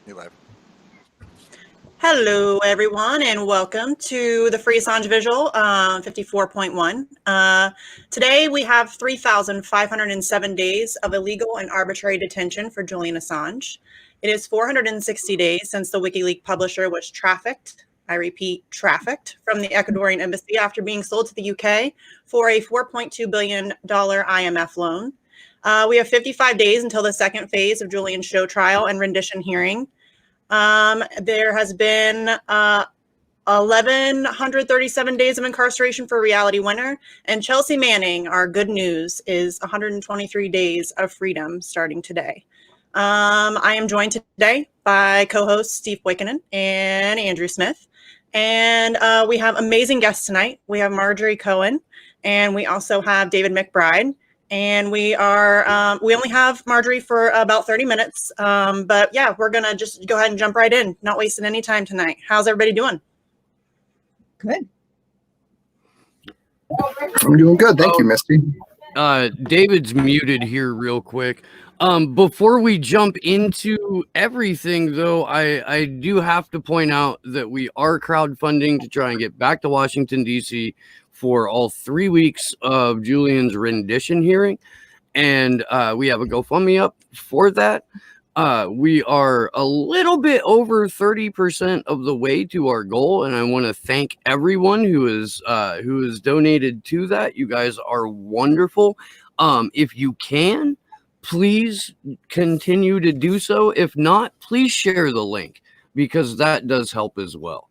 You live. Hello, everyone, and welcome to the Free Assange Visual 54.1. Today, we have 3,507 days of illegal and arbitrary detention for Julian Assange. It is 460 days since the WikiLeaks publisher was trafficked, I repeat, trafficked, from the Ecuadorian embassy after being sold to the UK for a $4.2 billion IMF loan. We have 55 days until the second phase of Julian's show trial and rendition hearing. There has been 1,137 days of incarceration for Reality Winner, and Chelsea Manning, our good news, is 123 days of freedom starting today. I am joined today by co-hosts Steve Boykinen and Andrew Smith, and we have amazing guests tonight. We have Marjorie Cohn, and we also have David McBride. And we only have Marjorie for about 30 minutes. But yeah, we're going to just go ahead and jump right in, not wasting any time tonight. How's everybody doing? Good. I'm doing good. Thank you, Misty. David's muted here real quick. Before we jump into everything, though, I do have to point out that we are crowdfunding to try and get back to Washington, D.C. for all 3 weeks of Julian's rendition hearing. And we have a GoFundMe up for that. We are a little bit over 30% of the way to our goal, and I want to thank everyone who is donated to that. You guys are wonderful. If you can, please continue to do so. If not, please share the link, because that does help as well.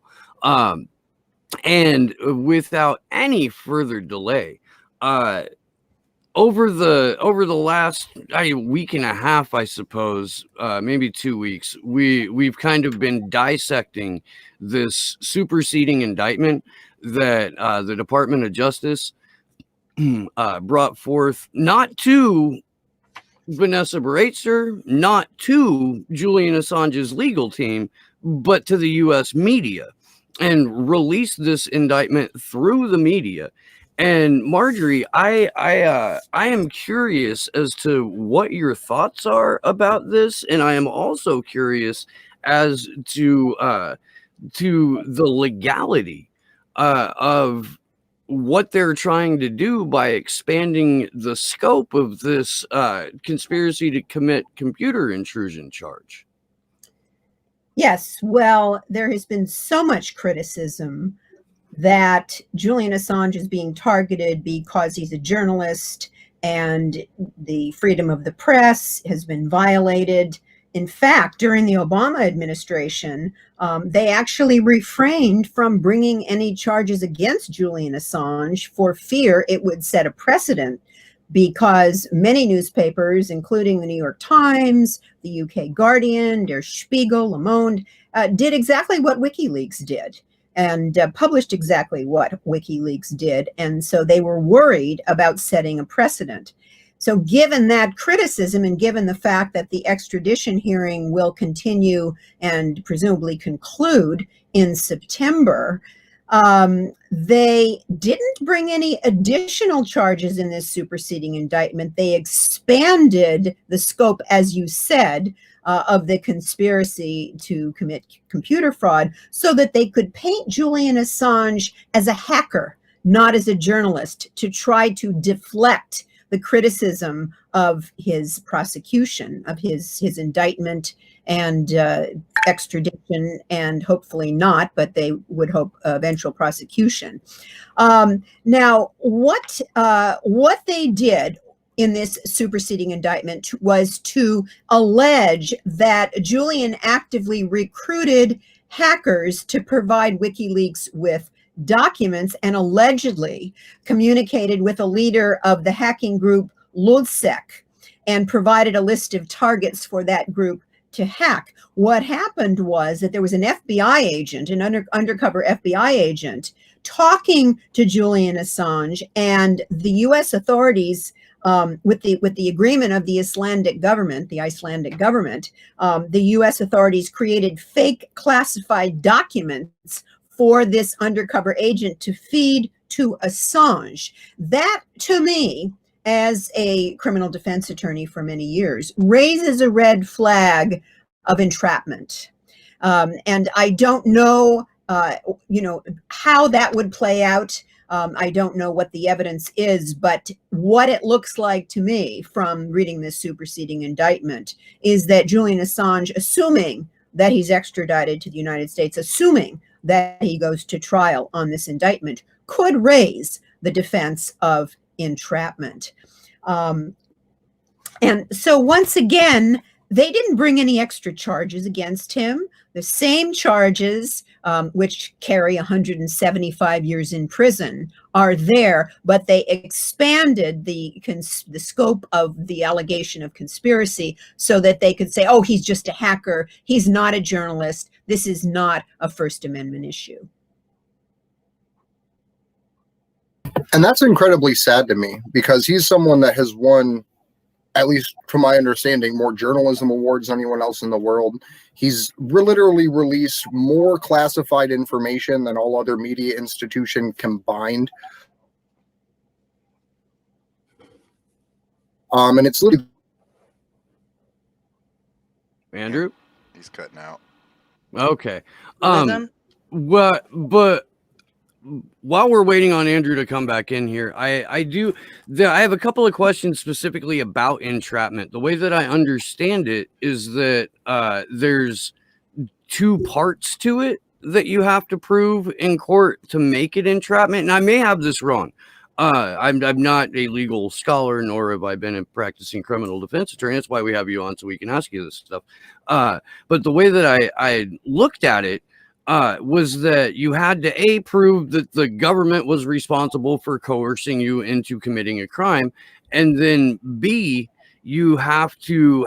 And without any further delay, over the last week and a half, I suppose, maybe 2 weeks, we've kind of been dissecting this superseding indictment that the Department of Justice brought forth, not to Vanessa Baraitser, not to Julian Assange's legal team, but to the U.S. media, and released this indictment through the media. And Marjorie, I am curious as to what your thoughts are about this, and I am also curious as to the legality of what they're trying to do by expanding the scope of this conspiracy to commit computer intrusion charge. Yes, well, there has been so much criticism that Julian Assange is being targeted because he's a journalist and the freedom of the press has been violated. In fact, during the Obama administration, they actually refrained from bringing any charges against Julian Assange for fear it would set a precedent, because many newspapers, including the New York Times, the UK Guardian, Der Spiegel, Le Monde, did exactly what WikiLeaks did, and published exactly what WikiLeaks did. And so they were worried about setting a precedent. So given that criticism, and given the fact that the extradition hearing will continue and presumably conclude in September, they didn't bring any additional charges in this superseding indictment. They expanded the scope, as you said, of the conspiracy to commit computer fraud, so that they could paint Julian Assange as a hacker, not as a journalist, to try to deflect the criticism of his prosecution, of his indictment and extradition, and hopefully not, but they would hope eventual prosecution. Now, what they did in this superseding indictment was to allege that Julian actively recruited hackers to provide WikiLeaks with documents, and allegedly communicated with a leader of the hacking group LulzSec and provided a list of targets for that group to hack. What happened was that there was an FBI agent, an undercover FBI agent, talking to Julian Assange, and the U.S. authorities, with the agreement of the Icelandic government, the U.S. authorities created fake classified documents for this undercover agent to feed to Assange. That, to me, as a criminal defense attorney for many years, raises a red flag of entrapment. And I don't know, how that would play out. I don't know what the evidence is, but what it looks like to me from reading this superseding indictment is that Julian Assange, assuming that he's extradited to the United States, assuming that he goes to trial on this indictment, could raise the defense of entrapment. And so once again, they didn't bring any extra charges against him. The same charges, which carry 175 years in prison, are there, but they expanded the scope of the allegation of conspiracy so that they could say, oh, he's just a hacker. He's not a journalist. This is not a First Amendment issue. And that's incredibly sad to me because he's someone that has won, at least from my understanding, more journalism awards than anyone else in the world. He's literally released more classified information than all other media institution combined. And it's literally... Andrew? He's cutting out. Okay. Rhythm? But while we're waiting on Andrew to come back in here, I have a couple of questions specifically about entrapment. The way that I understand it is that there's two parts to it that you have to prove in court to make it entrapment. And I may have this wrong. I'm not a legal scholar, nor have I been a practicing criminal defense attorney. That's why we have you on, so we can ask you this stuff. But the way that I looked at it was that you had to prove that the government was responsible for coercing you into committing a crime, and then B, you have to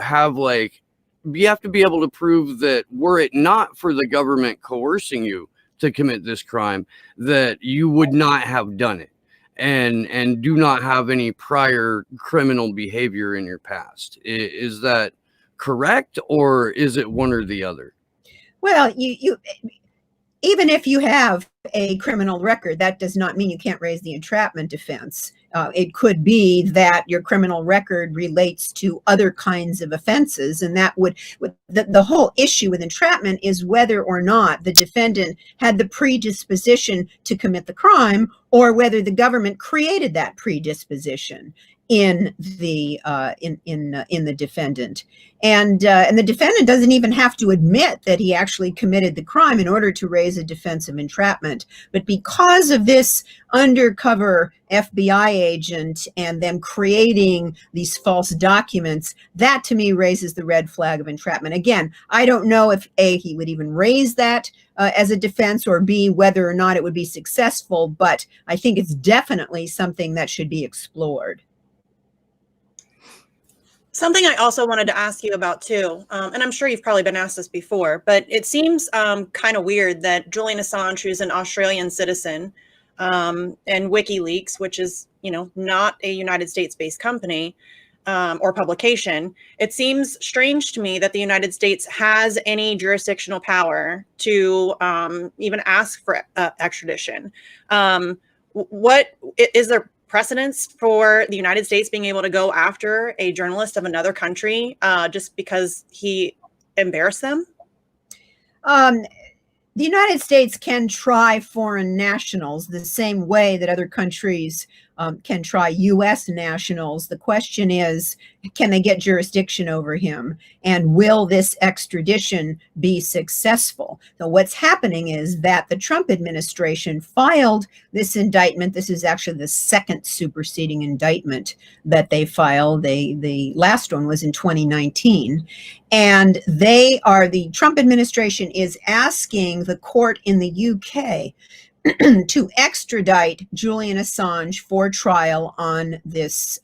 be able to prove that were it not for the government coercing you to commit this crime, that you would not have done it, and do not have any prior criminal behavior in your past. Is that correct, or is it one or the other? Well, you even if you have a criminal record, that does not mean you can't raise the entrapment defense. It could be that your criminal record relates to other kinds of offenses, and that would the whole issue with entrapment is whether or not the defendant had the predisposition to commit the crime, or whether the government created that predisposition in the defendant, and the defendant doesn't even have to admit that he actually committed the crime in order to raise a defense of entrapment. But because of this undercover FBI agent and them creating these false documents, that to me raises the red flag of entrapment. Again, I don't know if A, he would even raise that as a defense, or B, whether or not it would be successful, but I think it's definitely something that should be explored. Something I also wanted to ask you about too, and I'm sure you've probably been asked this before, but it seems kind of weird that Julian Assange, who's an Australian citizen, and WikiLeaks, which is, not a United States-based company or publication, it seems strange to me that the United States has any jurisdictional power to even ask for extradition. What is there precedence for the United States being able to go after a journalist of another country just because he embarrassed them? The United States can try foreign nationals the same way that other countries can try U.S. nationals. The question is, can they get jurisdiction over him? And will this extradition be successful? So what's happening is that the Trump administration filed this indictment. This is actually the second superseding indictment that they filed. The last one was in 2019. And the Trump administration is asking the court in the UK to extradite Julian Assange for trial on this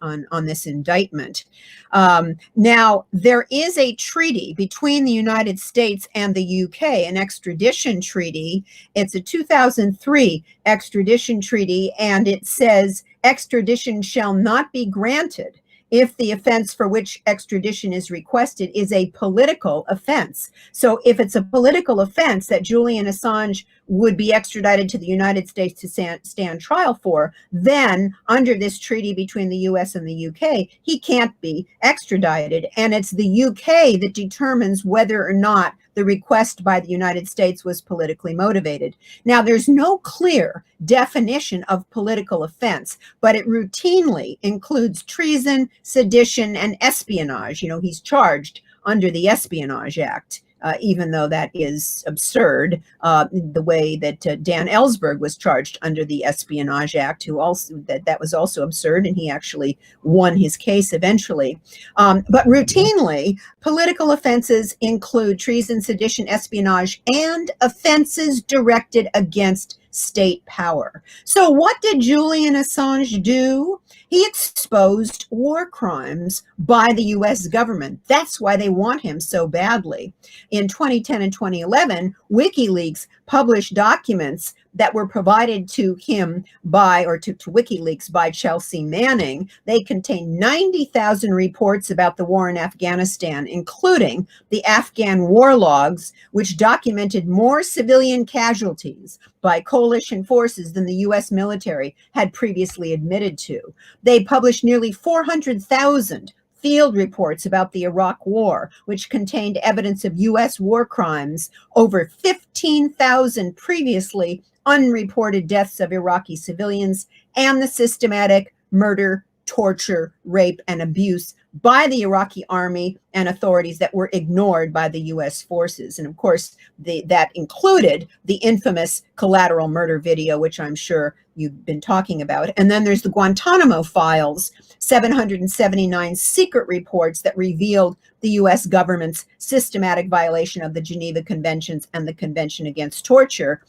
indictment. Now, there is a treaty between the United States and the UK, an extradition treaty. It's a 2003 extradition treaty, and it says extradition shall not be granted if the offense for which extradition is requested is a political offense. So if it's a political offense that Julian Assange would be extradited to the United States to stand trial for, then under this treaty between the US and the UK, he can't be extradited. And it's the UK that determines whether or not the request by the United States was politically motivated. Now, there's no clear definition of political offense, but it routinely includes treason, sedition, and espionage. You know, he's charged under the Espionage Act. Even though that is absurd, the way that Dan Ellsberg was charged under the Espionage Act, who also that was also absurd, and he actually won his case eventually. But routinely, political offenses include treason, sedition, espionage, and offenses directed against state power. So what did Julian Assange do? He exposed war crimes by the US government. That's why they want him so badly. In 2010 and 2011, WikiLeaks published documents that were provided to him by, or to WikiLeaks by Chelsea Manning. They contain 90,000 reports about the war in Afghanistan, including the Afghan war logs, which documented more civilian casualties by coalition forces than the US military had previously admitted to. They published nearly 400,000 field reports about the Iraq War, which contained evidence of US war crimes, over 15,000 previously unreported deaths of Iraqi civilians, and the systematic murder, torture, rape, and abuse by the Iraqi army and authorities that were ignored by the US forces. And of course, that included the infamous collateral murder video, which I'm sure you've been talking about. And then there's the Guantanamo files, 779 secret reports that revealed the US government's systematic violation of the Geneva Conventions and the Convention Against Torture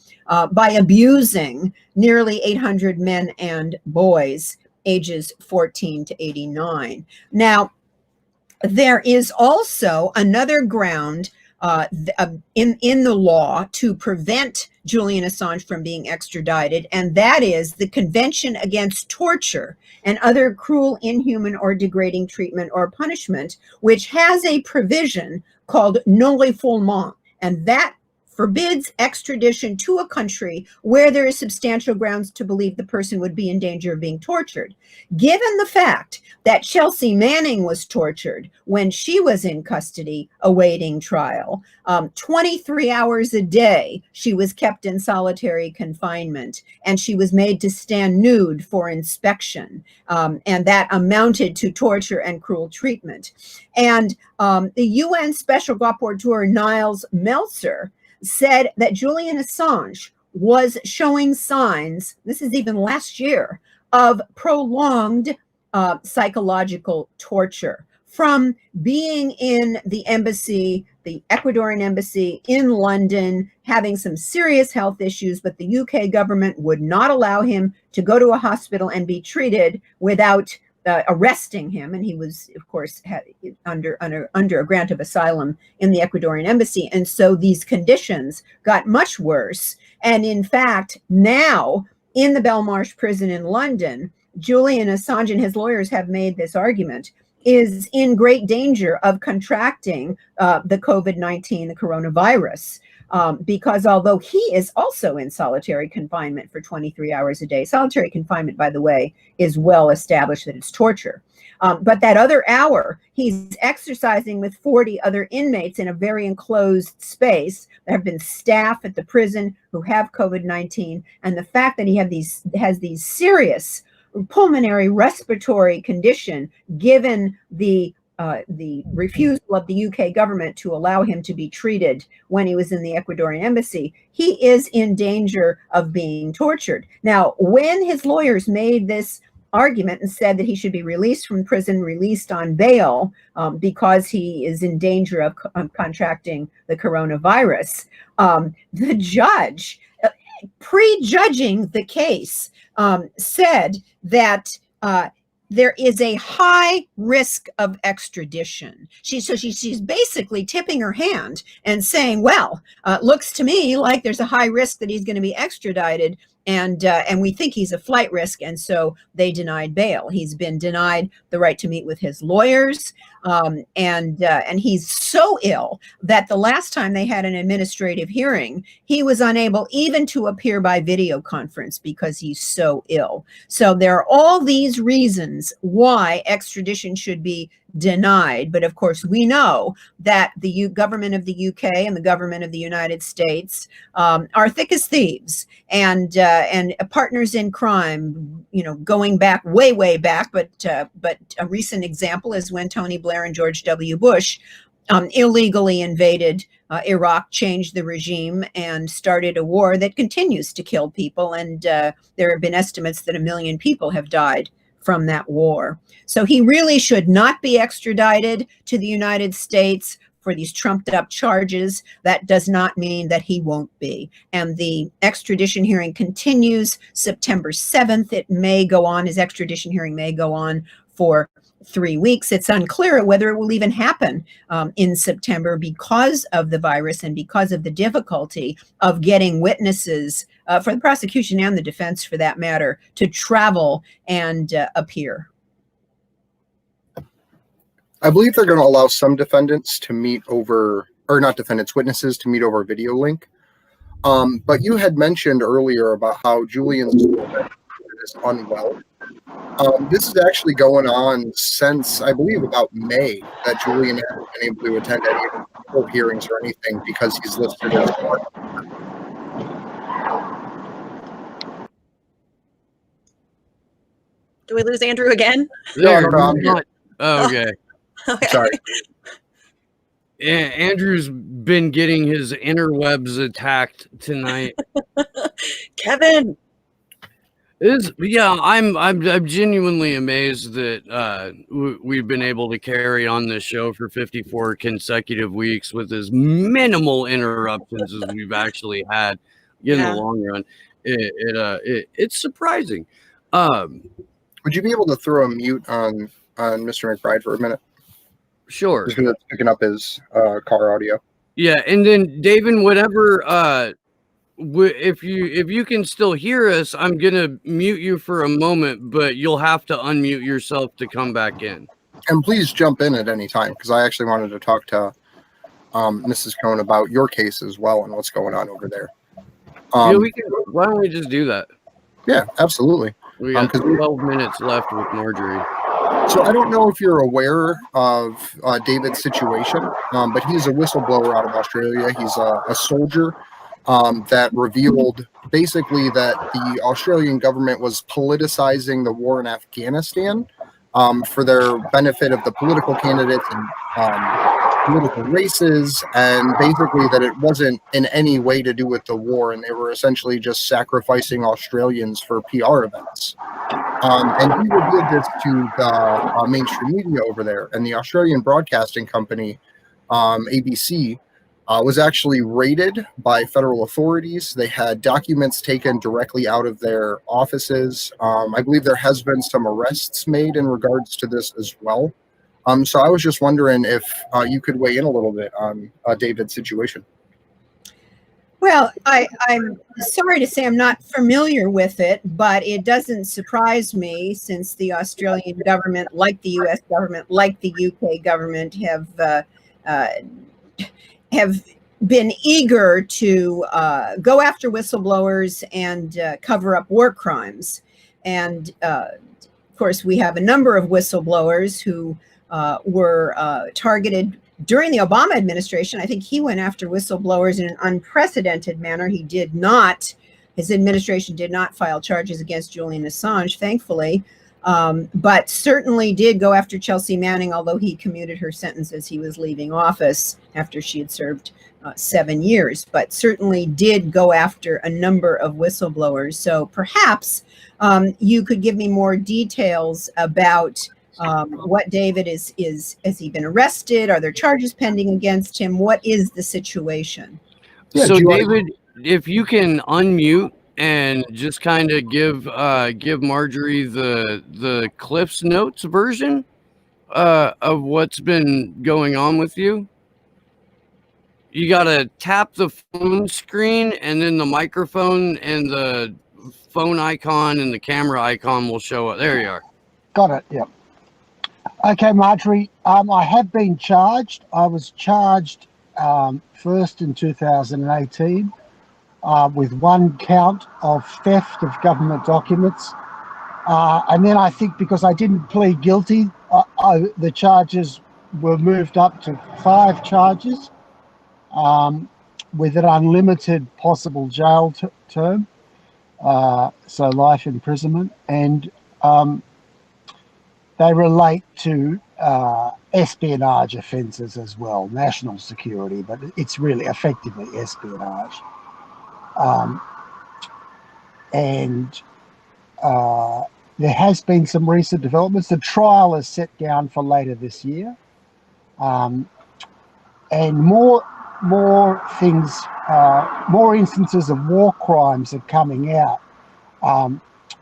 by abusing nearly 800 men and boys ages 14 to 89. Now, there is also another ground in the law to prevent Julian Assange from being extradited, and that is the Convention Against Torture and other cruel, inhuman, or degrading treatment or punishment, which has a provision called non-refoulement, and that forbids extradition to a country where there is substantial grounds to believe the person would be in danger of being tortured. Given the fact that Chelsea Manning was tortured when she was in custody awaiting trial, 23 hours a day she was kept in solitary confinement, and she was made to stand nude for inspection, and that amounted to torture and cruel treatment. And the UN Special Rapporteur Niles Meltzer said that Julian Assange was showing signs, this is even last year, of prolonged psychological torture from being in the embassy, the Ecuadorian embassy in London, having some serious health issues, but the UK government would not allow him to go to a hospital and be treated without arresting him, and he was, of course, under a grant of asylum in the Ecuadorian embassy. And so these conditions got much worse. And in fact, now in the Belmarsh prison in London, Julian Assange and his lawyers have made this argument, is in great danger of contracting the COVID-19, the coronavirus. Because although he is also in solitary confinement for 23 hours a day, solitary confinement, by the way, is well established that it's torture. But that other hour, he's exercising with 40 other inmates in a very enclosed space. There have been staff at the prison who have COVID-19, and the fact that he has these serious pulmonary respiratory condition, given the refusal of the UK government to allow him to be treated when he was in the Ecuadorian embassy, he is in danger of being tortured. Now, when his lawyers made this argument and said that he should be released from prison, released on bail, because he is in danger of contracting the coronavirus, the judge, prejudging the case, said that there is a high risk of extradition. She's basically tipping her hand and saying, well, looks to me like there's a high risk that he's going to be extradited. and we think he's a flight risk, and so they denied bail. He's been denied the right to meet with his lawyers, and he's so ill that the last time they had an administrative hearing, he was unable even to appear by video conference because he's so ill. So there are all these reasons why extradition should be denied. But of course, we know that the government of the UK and the government of the United States are thick as thieves and partners in crime. You know, going back way back. But a recent example is when Tony Blair and George W. Bush illegally invaded Iraq, changed the regime, and started a war that continues to kill people. And there have been estimates that 1 million people have died from that war. So he really should not be extradited to the United States for these trumped up charges. That does not mean that he won't be. And the extradition hearing continues September 7th. It may go on, his extradition hearing may go on for 3 weeks. It's unclear whether it will even happen in September because of the virus and because of the difficulty of getting witnesses for the prosecution and the defense, for that matter, to travel and appear. I believe they're going to allow some defendants to meet over, or not defendants, witnesses to meet over video link. But you had mentioned earlier about how Julian is unwell. This is actually going on since, I believe, about May, that Julian hasn't been able to attend any of the court hearings or anything because he's listed as one. Do we lose Andrew again? No, I'm here. Oh, okay. Okay. Sorry. Andrew's been getting his interwebs attacked tonight. Kevin. I'm genuinely amazed that we've been able to carry on this show for 54 consecutive weeks with as minimal interruptions as we've actually had in the long run. It's surprising. Would you be able to throw a mute on Mr. McBride for a minute? Sure. Just because it's picking up his car audio. Yeah, and then David, whatever. If you can still hear us, I'm gonna mute you for a moment, but you'll have to unmute yourself to come back in. And please jump in at any time, because I actually wanted to talk to Mrs. Cohn about your case as well and what's going on over there. Why don't we just do that? Yeah, absolutely. We got 12 minutes left with Marjorie. So I don't know if you're aware of David's situation, but he's a whistleblower out of Australia. He's a soldier that revealed basically that the Australian government was politicizing the war in Afghanistan for their benefit of the political candidates and political races, and basically that it wasn't in any way to do with the war, and they were essentially just sacrificing Australians for PR events. And he revealed this to the mainstream media over there, and the Australian broadcasting company, ABC, was actually raided by federal authorities. They had documents taken directly out of their offices. I believe there has been some arrests made in regards to this as well. So I was just wondering if you could weigh in a little bit on David's situation. Well, I'm sorry to say I'm not familiar with it, but it doesn't surprise me since the Australian government, like the US government, like the UK government, have been eager to go after whistleblowers and cover up war crimes. And of course, we have a number of whistleblowers who were targeted during the Obama administration. I think he went after whistleblowers in an unprecedented manner. His administration did not file charges against Julian Assange, thankfully, but certainly did go after Chelsea Manning, although he commuted her sentence as he was leaving office after she had served 7 years, but certainly did go after a number of whistleblowers. So perhaps you could give me more details about what David has he been arrested? Are there charges pending against him? What is the situation? Yeah, so David, if you can unmute and just kind of give Marjorie the Cliff's Notes version of what's been going on with you. You got to tap the phone screen and then the microphone and the phone icon and the camera icon will show up. There you are. Got it. Yep. Okay, Marjorie. I have been charged. I was charged first in 2018 with one count of theft of government documents, and then I think because I didn't plead guilty, the charges were moved up to 5 charges with an unlimited possible jail term, so life imprisonment, and they relate to espionage offences as well, national security, but it's really effectively espionage. And there has been some recent developments. The trial is set down for later this year, and more things, more instances of war crimes are coming out, and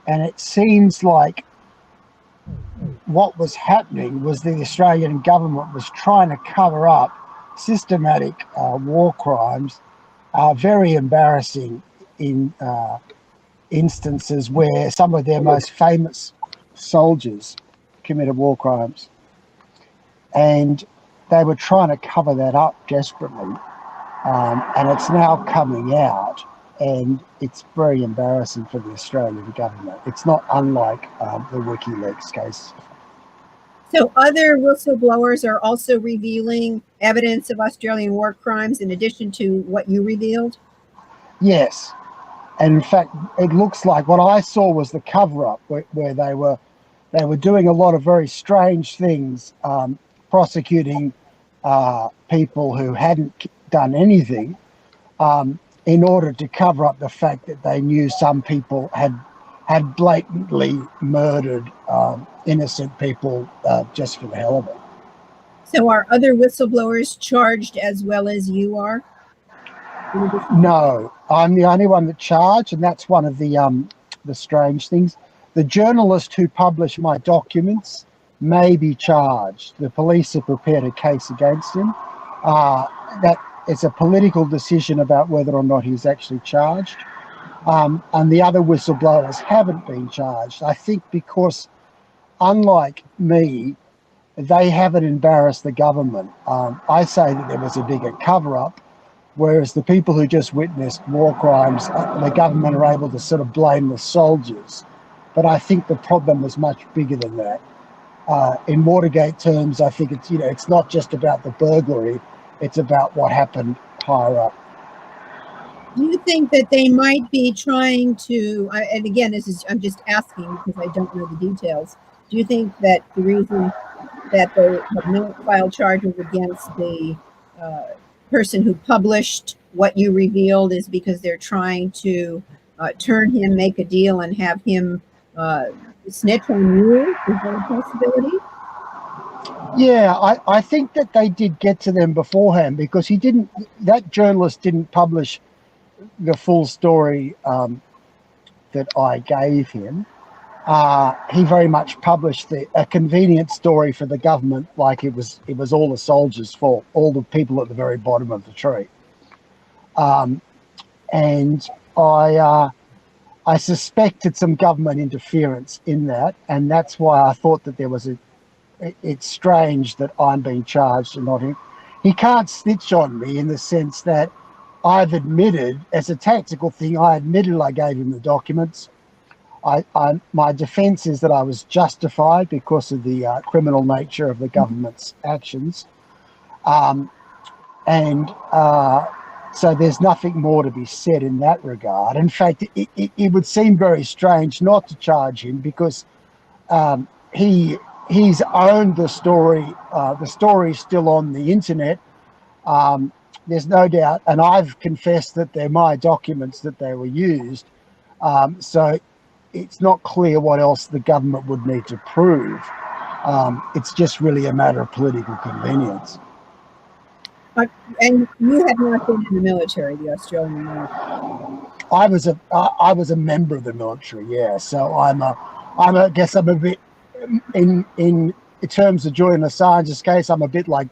it seems like what was happening was the Australian government was trying to cover up systematic war crimes, very embarrassing in instances where some of their most famous soldiers committed war crimes, and they were trying to cover that up desperately, and it's now coming out, and it's very embarrassing for the Australian government. It's not unlike the WikiLeaks case. So other whistleblowers are also revealing evidence of Australian war crimes in addition to what you revealed? Yes. And in fact, it looks like what I saw was the cover-up where they were doing a lot of very strange things, prosecuting people who hadn't done anything in order to cover up the fact that they knew some people had blatantly murdered innocent people just for the hell of it. So are other whistleblowers charged as well as you are? No, I'm the only one that charged, and that's one of the strange things. The journalist who published my documents may be charged. The police have prepared a case against him. That it's a political decision about whether or not he's actually charged. And the other whistleblowers haven't been charged. I think because, unlike me, they haven't embarrassed the government. I say that there was a bigger cover-up, whereas the people who just witnessed war crimes, the government are able to sort of blame the soldiers. But I think the problem was much bigger than that. In Watergate terms, I think it's, it's not just about the burglary, it's about what happened higher up. Do you think that they might be trying to, and again, I'm just asking because I don't know the details. Do you think that the reason that they have not filed charges against the person who published what you revealed is because they're trying to turn him, make a deal, and have him snitch on you? Is that a possibility? Yeah, I think that they did get to them beforehand because that journalist didn't publish the full story that I gave him. He very much published a convenient story for the government, like it was all the soldiers' fault, all the people at the very bottom of the tree. And I suspected some government interference in that, and that's why I thought that there was it's strange that I'm being charged and not him. He can't snitch on me in the sense that I've admitted, as a tactical thing, I admitted I gave him the documents. My defense is that I was justified because of the criminal nature of the government's actions. So there's nothing more to be said in that regard. In fact, it would seem very strange not to charge him because he's owned the story. The story's still on the internet. There's no doubt, and I've confessed that they're my documents, that they were used. So it's not clear what else the government would need to prove. It's just really a matter of political convenience. And you have not been in the military, the Australian military. I was a member of the military, yeah. So I guess I'm a bit in terms of Julian Assange's case, I'm a bit like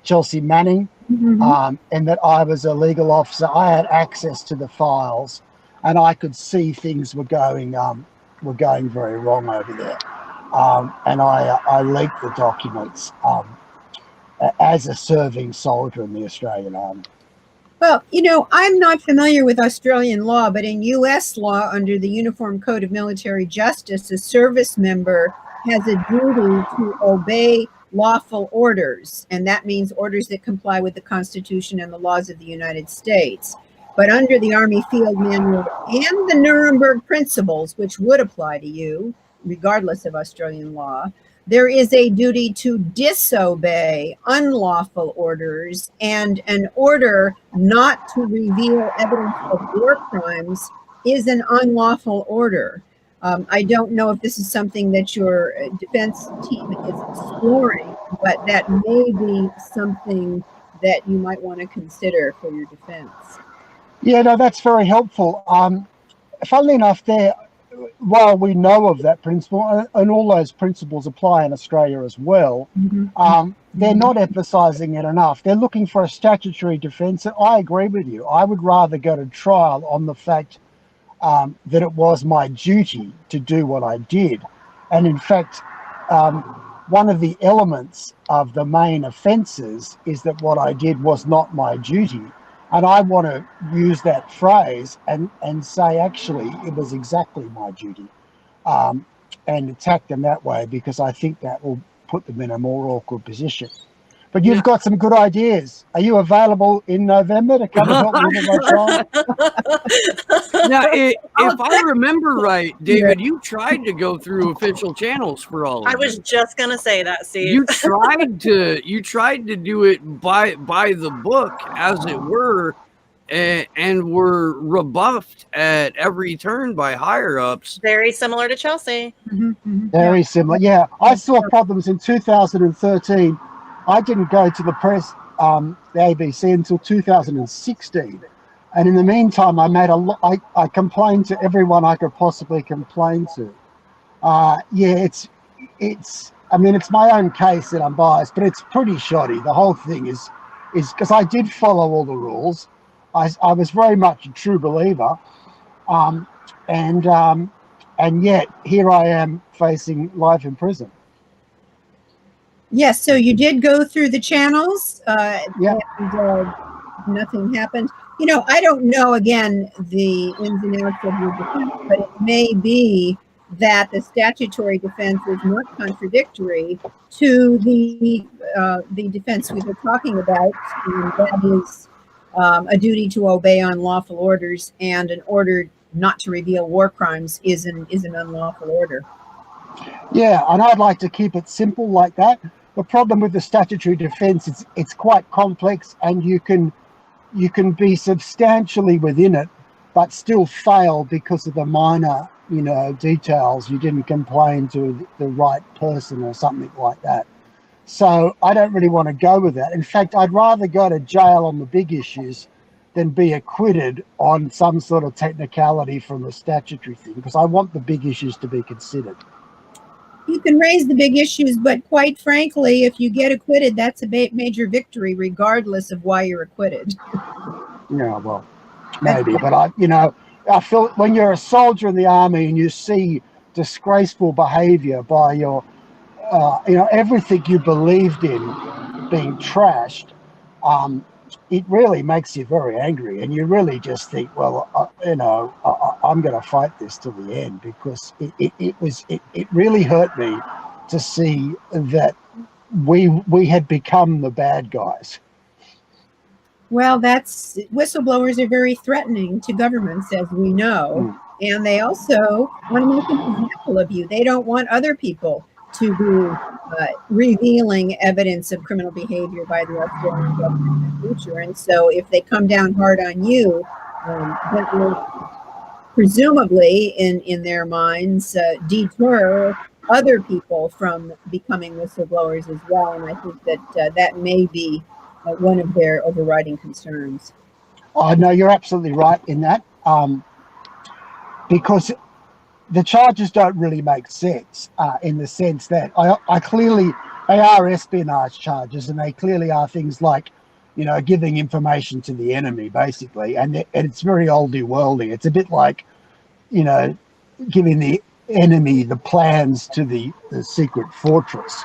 Chelsea Manning, in that I was a legal officer. I had access to the files, and I could see things were going very wrong over there. And I leaked the documents as a serving soldier in the Australian Army. Well, I'm not familiar with Australian law, but in U.S. law, under the Uniform Code of Military Justice, a service member has a duty to obey lawful orders, and that means orders that comply with the Constitution and the laws of the United States. But under the Army Field Manual and the Nuremberg Principles, which would apply to you, regardless of Australian law, there is a duty to disobey unlawful orders, and an order not to reveal evidence of war crimes is an unlawful order. I don't know if this is something that your defense team is exploring, but that may be something that you might want to consider for your defense. Yeah, no, that's very helpful. Funnily enough, while we know of that principle, and all those principles apply in Australia as well, they're not emphasising it enough. They're looking for a statutory defence. I agree with you. I would rather go to trial on the fact that it was my duty to do what I did. And in fact, one of the elements of the main offences is that what I did was not my duty. And I want to use that phrase and say, actually, it was exactly my duty, and attack them that way, because I think that will put them in a more awkward position. But you've got some good ideas. Are you available in November to come and help me with my trial? Now, if I remember right, David, you tried to go through official channels for all of I was just gonna say that, Steve. You tried to do it by the book, as it were, and were rebuffed at every turn by higher ups. Very similar to Chelsea. Very similar. Yeah, I saw problems in 2013. I didn't go to the press, the ABC, until 2016. And in the meantime, I complained to everyone I could possibly complain to. It's my own case that I'm biased, but it's pretty shoddy. The whole thing is because I did follow all the rules. I was very much a true believer. And yet here I am facing life in prison. Yes, so you did go through the channels, Yeah. and nothing happened. I don't know, again, the ins and outs of your defense, but it may be that the statutory defense is not contradictory to the defense we were talking about, and that is a duty to obey unlawful orders, and an order not to reveal war crimes is an unlawful order. Yeah, and I'd like to keep it simple like that. The problem with the statutory defence is it's quite complex, and you can be substantially within it, but still fail because of the minor, details. You didn't complain to the right person or something like that. So I don't really want to go with that. In fact, I'd rather go to jail on the big issues than be acquitted on some sort of technicality from a statutory thing, because I want the big issues to be considered. You can raise the big issues, but quite frankly, if you get acquitted, that's a major victory, regardless of why you're acquitted. Yeah, well, maybe, but I feel when you're a soldier in the army and you see disgraceful behaviour by your, everything you believed in being trashed, it really makes you very angry, and you really just think, well, I'm going to fight this till the end, because it really hurt me to see that we had become the bad guys. Well, whistleblowers are very threatening to governments, as we know, and they also want to make an example of you. They don't want other people to be revealing evidence of criminal behavior by the Australian government in the future. And so if they come down hard on you, that will presumably, in their minds, deter other people from becoming whistleblowers as well. And I think that that may be one of their overriding concerns. Oh, no, you're absolutely right in that, because the charges don't really make sense, in the sense that they are espionage charges, and they clearly are things like giving information to the enemy, basically. And it's very oldie worldy. It's a bit like, giving the enemy the plans to the secret fortress.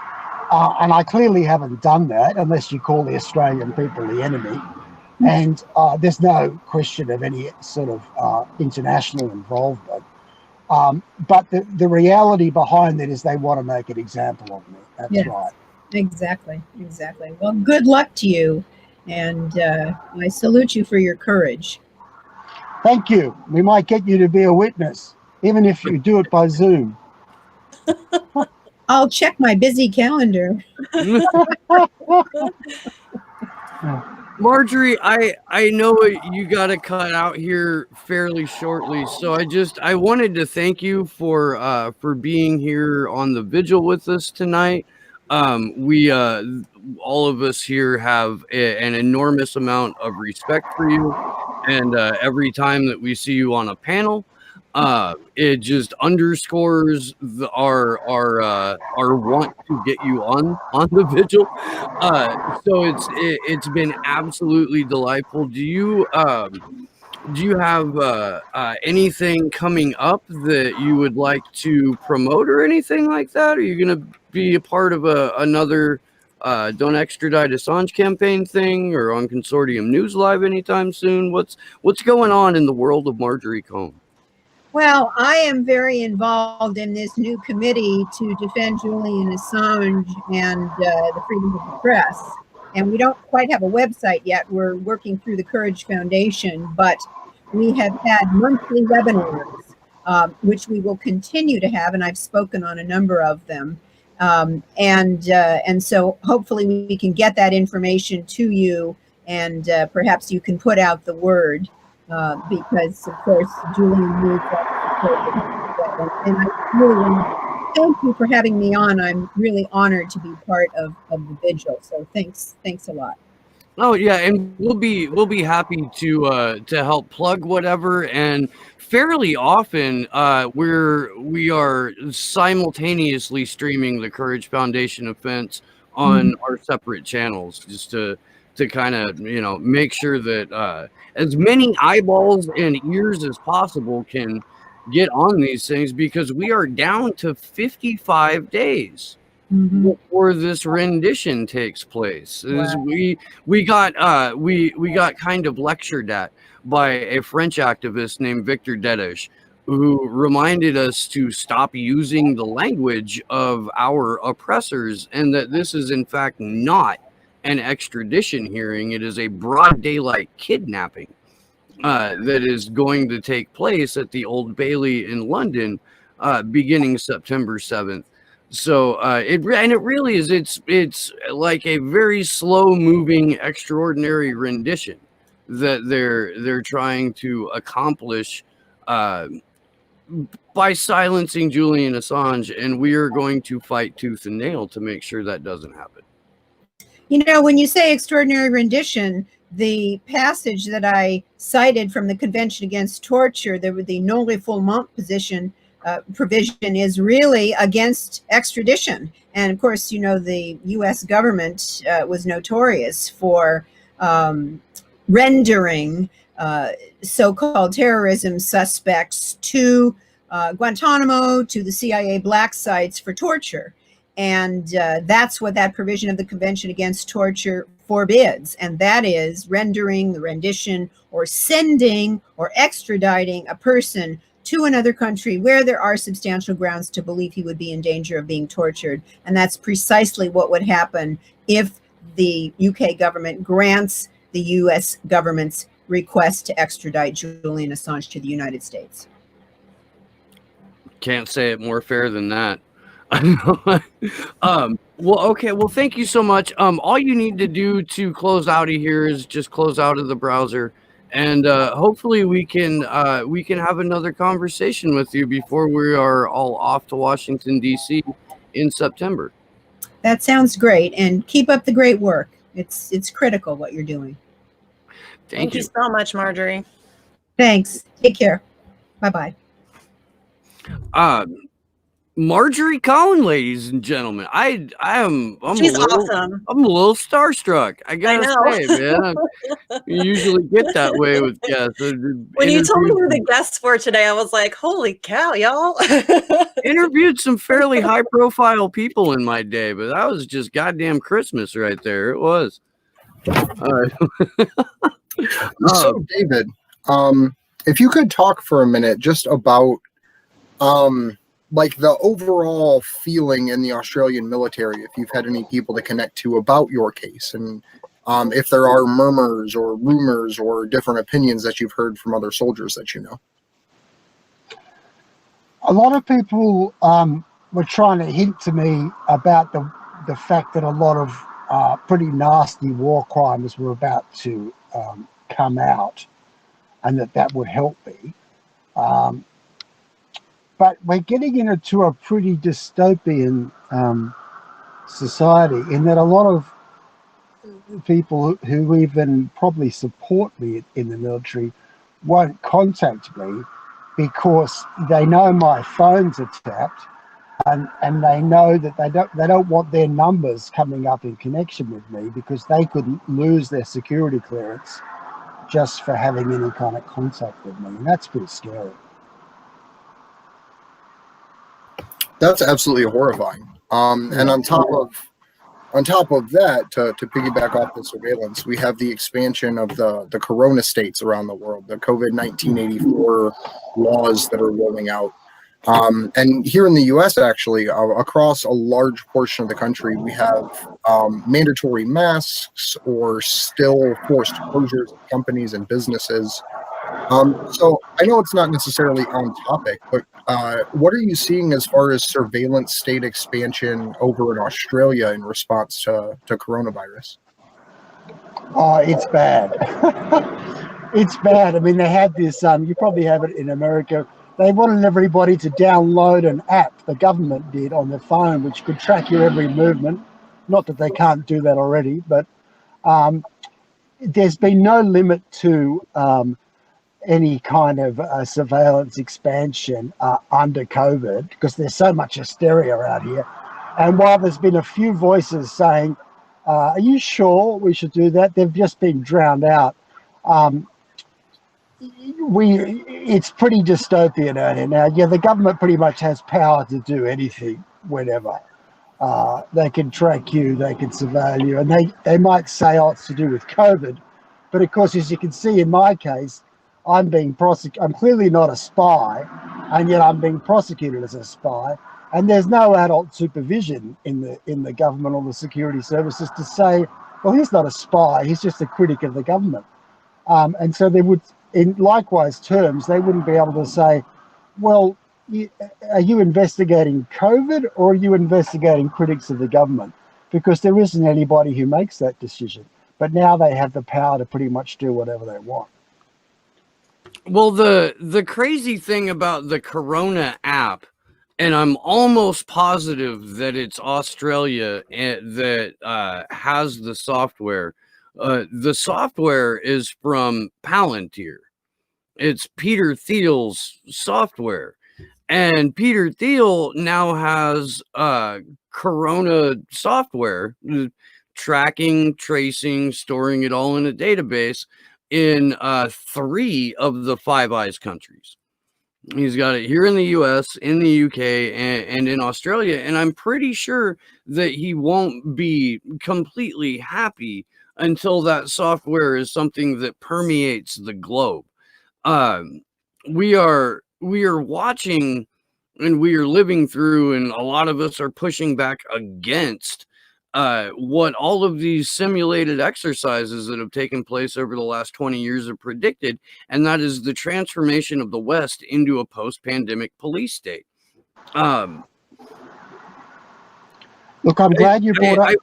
And I clearly haven't done that, unless you call the Australian people the enemy. And there's no question of any sort of international involvement. But the reality behind it is they want to make an example of me. That's Yes. right. Exactly. Well, good luck to you. And I salute you for your courage. Thank you. We might get you to be a witness, even if you do it by Zoom. I'll check my busy calendar. Marjorie, I know you got to cut out here fairly shortly, so I wanted to thank you for being here on the vigil with us tonight. We all of us here have an enormous amount of respect for you, and every time that we see you on a panel, it just underscores our want to get you on the vigil. So it's been absolutely delightful. Do you have anything coming up that you would like to promote or anything like that? Are you going to be a part of another Don't Extradite Assange campaign thing, or on Consortium News Live anytime soon? What's going on in the world of Marjorie Cohn? Well, I am very involved in this new committee to defend Julian Assange and the freedom of the press. And we don't quite have a website yet. We're working through the Courage Foundation, but we have had monthly webinars, which we will continue to have, and I've spoken on a number of them. And so hopefully we can get that information to you, and perhaps you can put out the word. Because of course Julian needs that support, and I really want to thank you for having me on. I'm really honored to be part of the vigil. So thanks a lot. Oh yeah, and we'll be happy to help plug whatever. And fairly often we are simultaneously streaming the Courage Foundation events on our separate channels, just to kind of make sure that as many eyeballs and ears as possible can get on these things, because we are down to 55 days before this rendition takes place. Wow. We got kind of lectured at by a French activist named Victor Dedesch, who reminded us to stop using the language of our oppressors, and that this is in fact not an extradition hearing. It is a broad daylight kidnapping that is going to take place at the Old Bailey in London beginning September 7th. So it really is, it's like a very slow moving extraordinary rendition that they're trying to accomplish by silencing Julian Assange, and we are going to fight tooth and nail to make sure that doesn't happen. When you say extraordinary rendition, the passage that I cited from the Convention Against Torture, the non-refoulement provision is really against extradition. And of course, the U.S. government was notorious for rendering so-called terrorism suspects to Guantanamo, to the CIA black sites for torture. And that's what that provision of the Convention Against Torture forbids. And that is rendering, the rendition, or sending or extraditing a person to another country where there are substantial grounds to believe he would be in danger of being tortured. And that's precisely what would happen if the UK government grants the US government's request to extradite Julian Assange to the United States. Can't say it more fair than that. Well, okay. Well, thank you so much. All you need to do to close out of here is just close out of the browser, and hopefully we can have another conversation with you before we are all off to Washington, D.C. in September. That sounds great, and keep up the great work. It's critical what you're doing. Thank you so much, Marjorie. Thanks. Take care. Bye-bye. Marjorie Cohn, ladies and gentlemen. I'm She's awesome. I'm a little starstruck. I gotta know. say, man. You usually get that way with guests. When you told me who the guests were today, I was like, holy cow, y'all. Interviewed some fairly high profile people in my day, but that was just goddamn Christmas right there. It was. So David, if you could talk for a minute just about like the overall feeling in the Australian military, if you've had any people to connect to about your case, and if there are murmurs or rumors or different opinions that you've heard from other soldiers that you know. A lot of people were trying to hint to me about the fact that a lot of pretty nasty war crimes were about to come out, and that would help me. But we're getting into a pretty dystopian society, in that a lot of people who even probably support me in the military won't contact me because they know my phones are tapped, and they know that they don't want their numbers coming up in connection with me, because they could lose their security clearance just for having any kind of contact with me, and that's pretty scary. That's absolutely horrifying. And on top of that, to piggyback off the surveillance, we have the expansion of the corona states around the world, the COVID-19 84 laws that are rolling out. And here in the US, actually, across a large portion of the country, we have mandatory masks or still forced closures of companies and businesses. So I know it's not necessarily on topic, but what are you seeing as far as surveillance state expansion over in Australia in response to coronavirus? Oh, it's bad. It's bad. I mean, they had this, you probably have it in America. They wanted everybody to download an app, the government did, on their phone, which could track your every movement. Not that they can't do that already, but there's been no limit to any kind of surveillance expansion under COVID, because there's so much hysteria out here. And while there's been a few voices saying, are you sure we should do that? They've just been drowned out. It's pretty dystopian out here now. Yeah, the government pretty much has power to do anything, whenever. They can track you, they can surveil you, and they might say, oh, it's to do with COVID. But of course, as you can see in my case, I'm being prosecuted. I'm clearly not a spy, and yet I'm being prosecuted as a spy. And there's no adult supervision in the government or the security services to say, well, he's not a spy, he's just a critic of the government. And so they would, in likewise terms, they wouldn't be able to say, well, are you investigating COVID or are you investigating critics of the government? Because there isn't anybody who makes that decision. But now they have the power to pretty much do whatever they want. Well, the crazy thing about the Corona app, and I'm almost positive that it's Australia that has the software. The software is from Palantir. It's Peter Thiel's software. And Peter Thiel now has Corona software, tracking, tracing, storing it all in a database in 3 of the Five Eyes countries. He's got it here in the US, in the UK, and in Australia. And I'm pretty sure that he won't be completely happy until that software is something that permeates the globe. We are watching, and we are living through, and a lot of us are pushing back against what all of these simulated exercises that have taken place over the last 20 years have predicted, and that is the transformation of the West into a post-pandemic police state. Look, I'm glad you brought up. I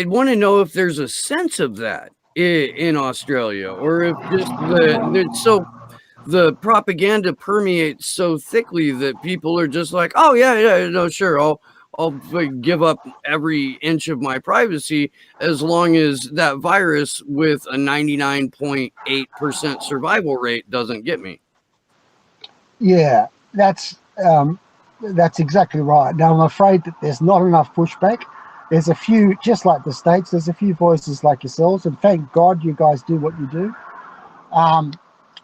want to know if there's a sense of that in Australia, or if just the propaganda permeates so thickly that people are just like, oh yeah, no, sure, I'll give up every inch of my privacy as long as that virus with a 99.8% survival rate doesn't get me. Yeah, that's that's exactly right. Now, I'm afraid that there's not enough pushback. There's a few, just like the States, there's a few voices like yourselves, and thank God you guys do what you do.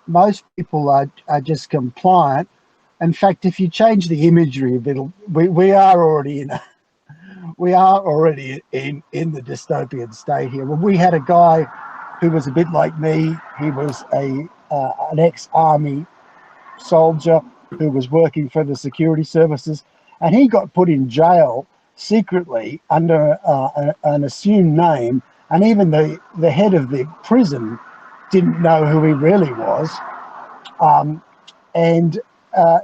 Most people are just compliant. In fact, if you change the imagery a bit, we are already in the dystopian state here. Well, we had a guy who was a bit like me. He was an ex-army soldier who was working for the security services, and he got put in jail secretly under an assumed name, and even the head of the prison didn't know who he really was. And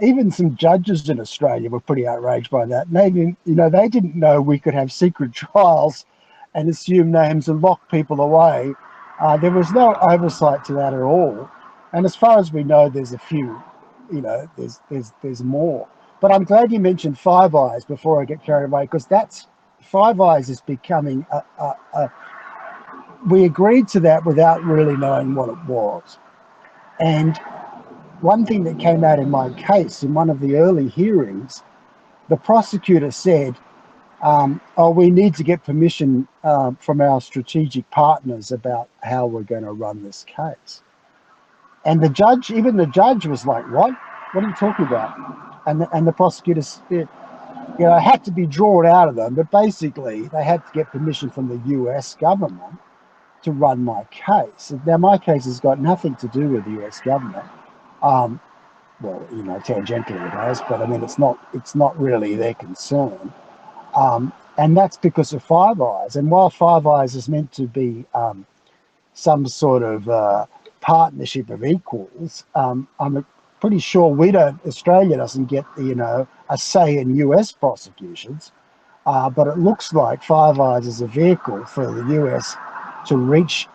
even some judges in Australia were pretty outraged by that. They didn't know we could have secret trials and assume names and lock people away. There was no oversight to that at all. And as far as we know, there's a few. There's more. But I'm glad you mentioned Five Eyes before I get carried away, because Five Eyes is becoming we agreed to that without really knowing what it was. And one thing that came out in my case, in one of the early hearings, the prosecutor said, we need to get permission from our strategic partners about how we're going to run this case. And even the judge was like, what? What are you talking about? And the prosecutor said, had to be drawn out of them, but basically they had to get permission from the US government to run my case. Now, my case has got nothing to do with the US government. Tangentially it has, but I mean, it's not really their concern. And that's because of Five Eyes. And while Five Eyes is meant to be some sort of partnership of equals, I'm pretty sure Australia doesn't get a say in US prosecutions, but it looks like Five Eyes is a vehicle for the US to reach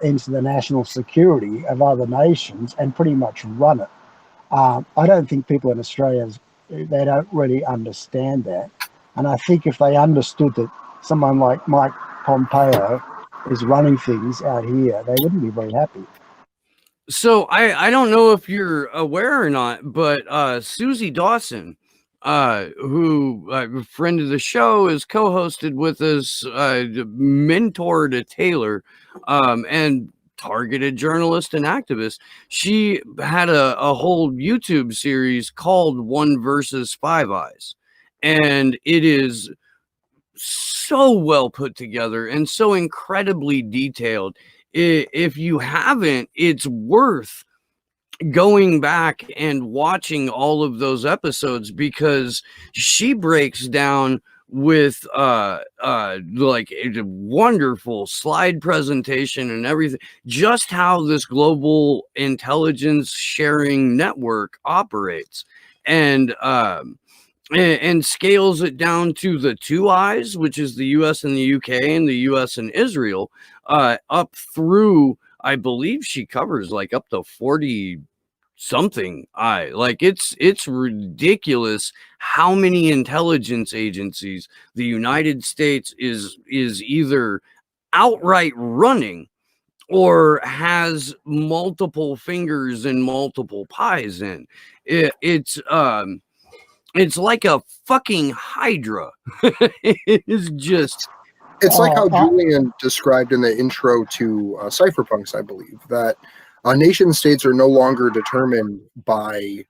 into the national security of other nations and pretty much run it. I don't think people in Australia, they don't really understand that. And I think if they understood that someone like Mike Pompeo is running things out here, they wouldn't be very happy. So I don't know if you're aware or not, but Susie Dawson, who a friend of the show, is co-hosted with us, mentor to Taylor, and targeted journalist and activist. She had a whole YouTube series called One versus Five Eyes, and it is so well put together and so incredibly detailed. If you haven't, it's worth going back and watching all of those episodes, because she breaks down with like a wonderful slide presentation and everything, just how this global intelligence sharing network operates, and scales it down to the two eyes, which is the US and the UK and the US and Israel, up through, I believe she covers like up to 40 something eye. Like it's ridiculous how many intelligence agencies the United States is either outright running or has multiple fingers and multiple pies in. It's like a fucking hydra. It's just... It's like how Julian described in the intro to Cypherpunks, I believe, that nation states are no longer determined by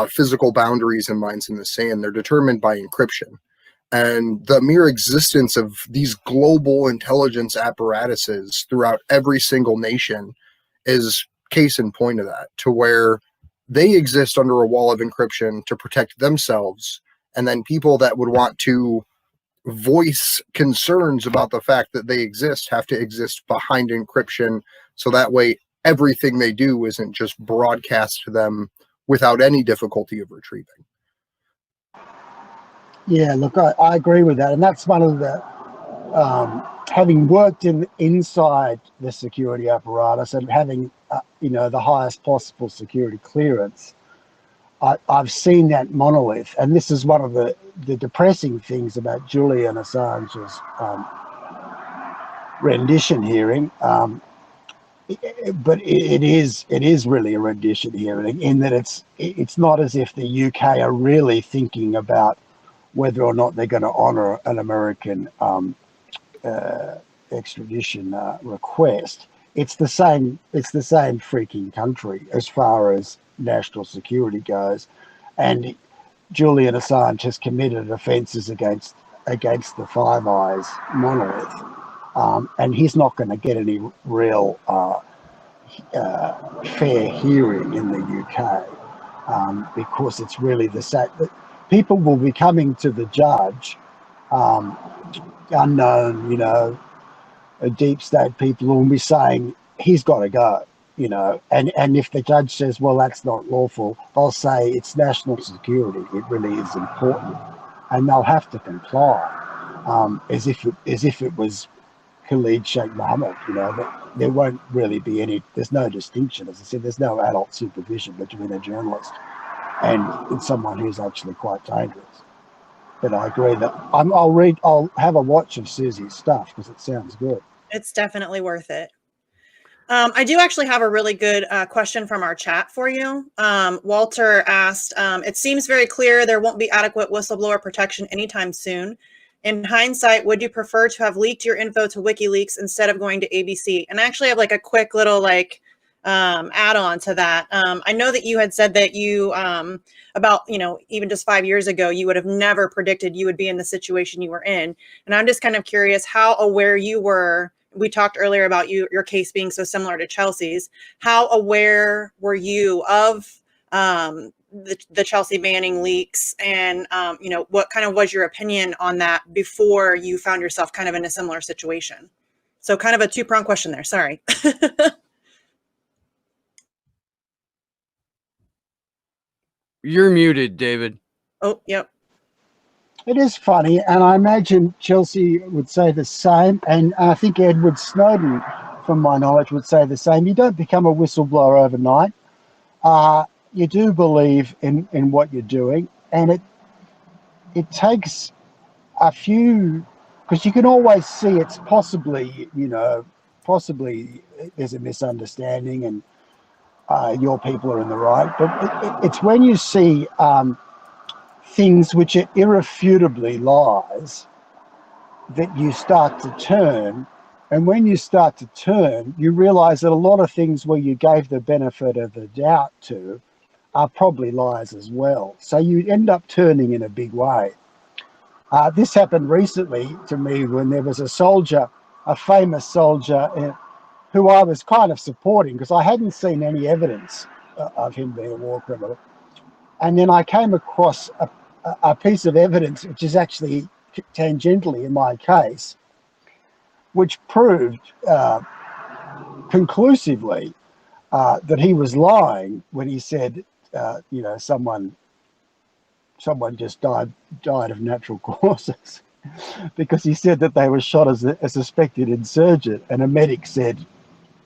physical boundaries and lines in the sand. They're determined by encryption. And the mere existence of these global intelligence apparatuses throughout every single nation is case in point of that, to where they exist under a wall of encryption to protect themselves, and then people that would want to voice concerns about the fact that they exist have to exist behind encryption, so that way everything they do isn't just broadcast to them without any difficulty of retrieving. Yeah, look, I agree with that, and that's one of the having worked inside the security apparatus and having the highest possible security clearance. I've seen that monolith, and this is one of the depressing things about Julian Assange's rendition hearing. but it is really a rendition here, in that it's not as if the UK are really thinking about whether or not they're going to honour an American extradition request. It's the same freaking country as far as national security goes, and Julian Assange has committed offences against the Five Eyes monolith, and he's not going to get any real fair hearing in the UK, because it's really the same. People will be coming to the judge, unknown, deep state people will be saying he's got to go, and if the judge says, well, that's not lawful, they'll say it's national security, it really is important, and they'll have to comply, as if it was Khalid Sheikh Mohammed. There won't really be there's no distinction. As I said, there's no adult supervision between a journalist and someone who's actually quite dangerous. But I agree that I'll have a watch of Susie's stuff because it sounds good. It's definitely worth it. I do actually have a really good question from our chat for you. Walter asked, it seems very clear there won't be adequate whistleblower protection anytime soon. In hindsight, would you prefer to have leaked your info to WikiLeaks instead of going to ABC? And I actually have like a quick little add-on to that. I know that you had said that you, about, even just 5 years ago, you would have never predicted you would be in the situation you were in. And I'm just kind of curious how aware you were. We talked earlier about your case being so similar to Chelsea's. How aware were you of the Chelsea Manning leaks, and what kind of was your opinion on that before you found yourself kind of in a similar situation? So kind of a two-pronged question there. Sorry. You're muted, David. Oh, yep. It is funny, and I imagine Chelsea would say the same, and I think Edward Snowden, from my knowledge, would say the same. You don't become a whistleblower overnight. You do believe in what you're doing, and it takes a few, because you can always see it's possibly there's a misunderstanding and your people are in the right, but it's when you see things which are irrefutably lies that you start to turn. And when you start to turn, you realize that a lot of things where you gave the benefit of the doubt to are probably lies as well. So you end up turning in a big way. This happened recently to me when there was a famous soldier who I was kind of supporting because I hadn't seen any evidence of him being a war criminal. And then I came across a piece of evidence which is actually tangentially in my case, which proved conclusively that he was lying when he said, someone just died of natural causes, because he said that they were shot as a suspected insurgent, and a medic said,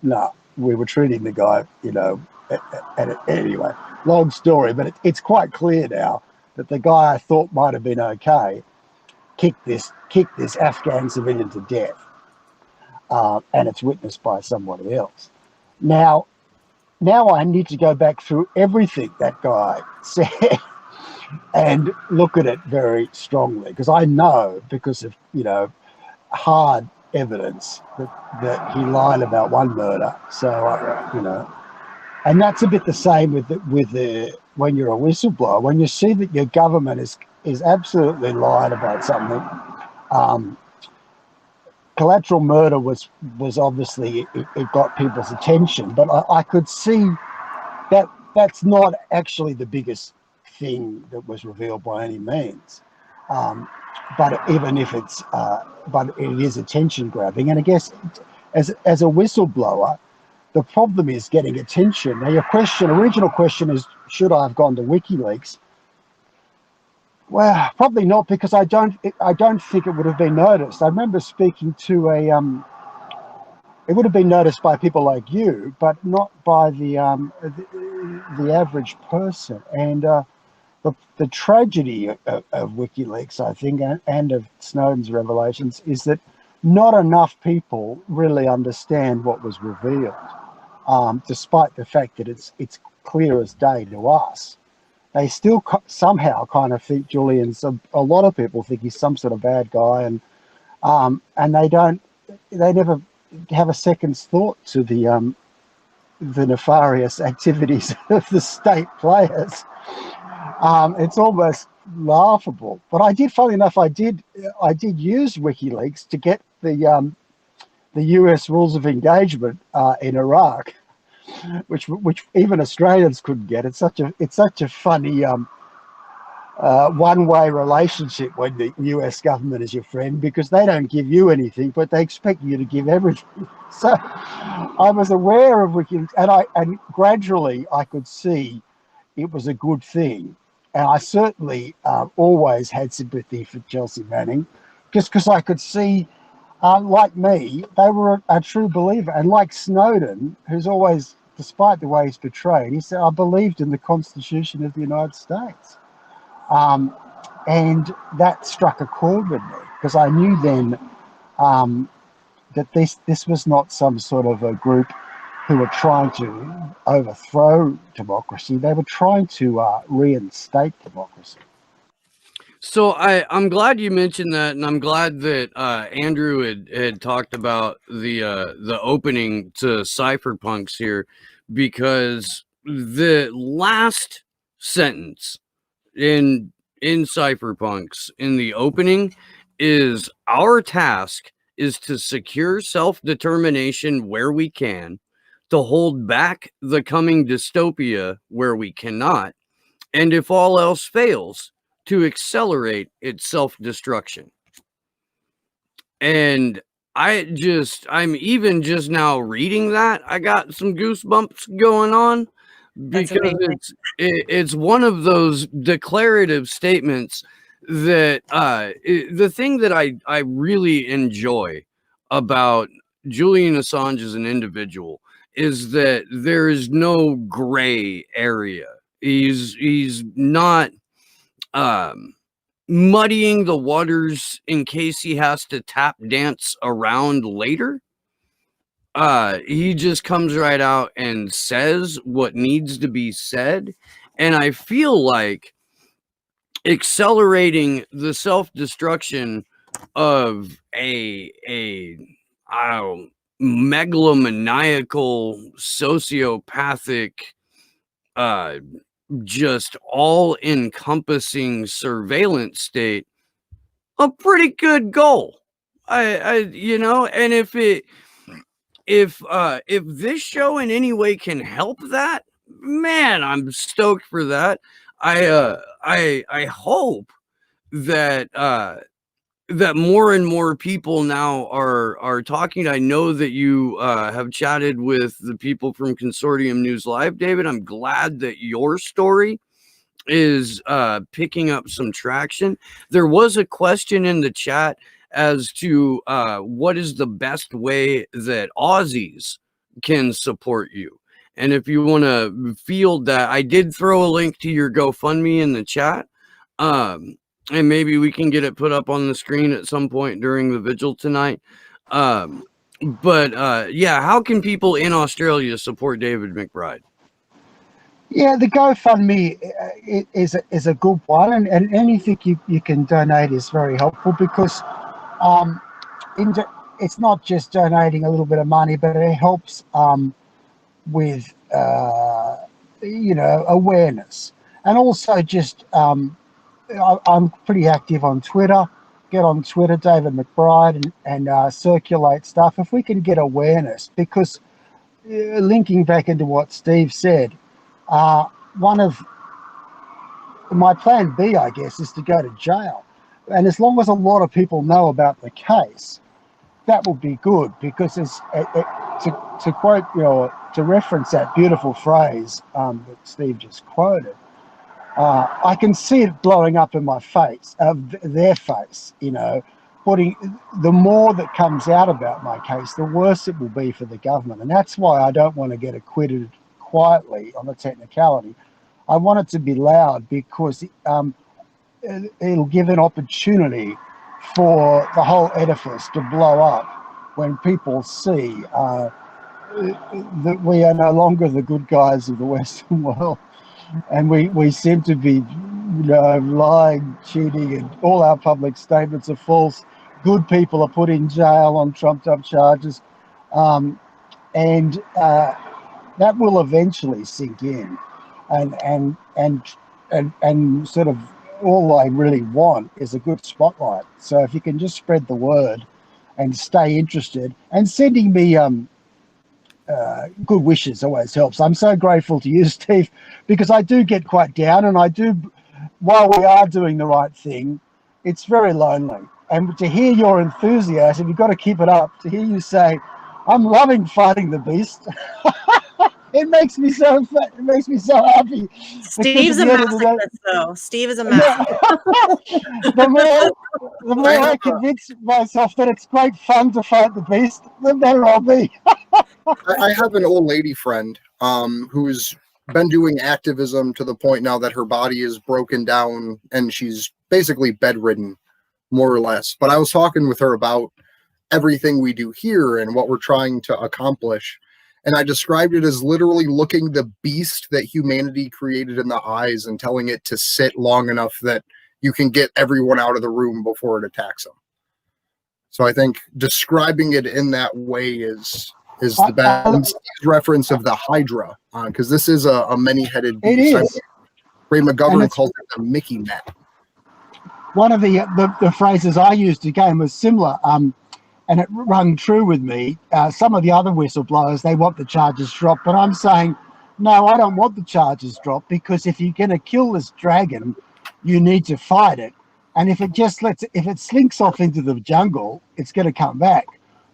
no, we were treating the guy, and anyway, long story, but it's quite clear now that the guy I thought might have been okay kicked this Afghan civilian to death, and it's witnessed by somebody else. Now I need to go back through everything that guy said and look at it very strongly, because I know, because of hard evidence, that he lied about one murder. So and that's a bit the same with when you're a whistleblower. When you see that your government is absolutely lying about something. Collateral murder was obviously, it got people's attention, but I could see that that's not actually the biggest thing that was revealed by any means. But even if but it is attention grabbing. And I guess as a whistleblower, the problem is getting attention. Now, your original question is, should I have gone to WikiLeaks? Well, probably not, because I don't think it would have been noticed. I remember speaking to it would have been noticed by people like you, but not by the average person. And the tragedy of WikiLeaks, I think, and of Snowden's revelations, is that not enough people really understand what was revealed. despite the fact that it's clear as day to us. They still somehow kind of think Julian's a lot of people think he's some sort of bad guy, and they never have a second's thought to the nefarious activities of the state players. It's almost laughable. But I did, funnily enough, I did use WikiLeaks to get the US rules of engagement in Iraq, which even Australians couldn't get. It's such a funny one-way relationship when the US government is your friend, because they don't give you anything, but they expect you to give everything. So I was aware of WikiLeaks, and gradually I could see it was a good thing. And I certainly always had sympathy for Chelsea Manning, just because I could see, like me, they were a true believer. And like Snowden, who's always, despite the way he's portrayed, he said, I believed in the Constitution of the United States. And that struck a chord with me, because I knew then that this was not some sort of a group who were trying to overthrow democracy. They were trying to reinstate democracy. So I'm glad you mentioned that, and I'm glad that Andrew had talked about the opening to cypherpunks here, because the last sentence in cypherpunks in the opening is, our task is to secure self-determination where we can, to hold back the coming dystopia where we cannot, and if all else fails, to accelerate its self-destruction. And I'm even just now reading that, I got some goosebumps going on, because it's one of those declarative statements that the thing that I really enjoy about Julian Assange as an individual is that there is no gray area. He's not muddying the waters in case he has to tap dance around later. He just comes right out and says what needs to be said. And I feel like accelerating the self-destruction of a megalomaniacal, sociopathic, just all-encompassing surveillance state, a pretty good goal. And if this show in any way can help that, man, I'm stoked for that. I hope that that more and more people now are talking. I know that you have chatted with the people from Consortium News Live, David. I'm glad that your story is picking up some traction. There was a question in the chat as to what is the best way that Aussies can support you. And if you want to field that, I did throw a link to your GoFundMe in the chat. And maybe we can get it put up on the screen at some point during the vigil tonight. Yeah, how can people in Australia support David McBride? Yeah, the GoFundMe is a good one, and anything you can donate is very helpful, because it's not just donating a little bit of money, but it helps with awareness, and also just I'm pretty active on Twitter. Get on Twitter, David McBride, and circulate stuff. If we can get awareness, because linking back into what Steve said, one of my plan B, I guess, is to go to jail. And as long as a lot of people know about the case, that will be good, because to quote, to reference that beautiful phrase that Steve just quoted, I can see it blowing up in my face, their face, putting, the more that comes out about my case, the worse it will be for the government. And that's why I don't want to get acquitted quietly on a technicality. I want it to be loud, because it'll give an opportunity for the whole edifice to blow up when people see that we are no longer the good guys of the Western world, and we seem to be, lying, cheating, and all our public statements are false. Good people are put in jail on trumped-up charges, and that will eventually sink in, and sort of all I really want is a good spotlight. So if you can just spread the word and stay interested, and sending me good wishes always helps. I'm so grateful to you, Steve, because I do get quite down, and I do, while we are doing the right thing, it's very lonely. And to hear your enthusiasm, you've got to keep it up. To hear you say, I'm loving fighting the beast. It makes me so happy. Steve's a masochist, though. Steve is a masochist. The more I convince myself that it's great fun to fight the beast, the better I'll be. I have an old lady friend who's been doing activism to the point now that her body is broken down and she's basically bedridden, more or less. But I was talking with her about everything we do here and what we're trying to accomplish. And I described it as literally looking the beast that humanity created in the eyes and telling it to sit long enough that you can get everyone out of the room before it attacks them. So I think describing it in that way is the best reference of the Hydra, because this is a many-headed beast. It is. Ray McGovern calls it the Mickey Map. One of the phrases I used again was similar, and it rung true with me. Some of the other whistleblowers, they want the charges dropped, but I'm saying, no, I don't want the charges dropped, because if you're going to kill this dragon, you need to fight it. And if it slinks off into the jungle, it's going to come back.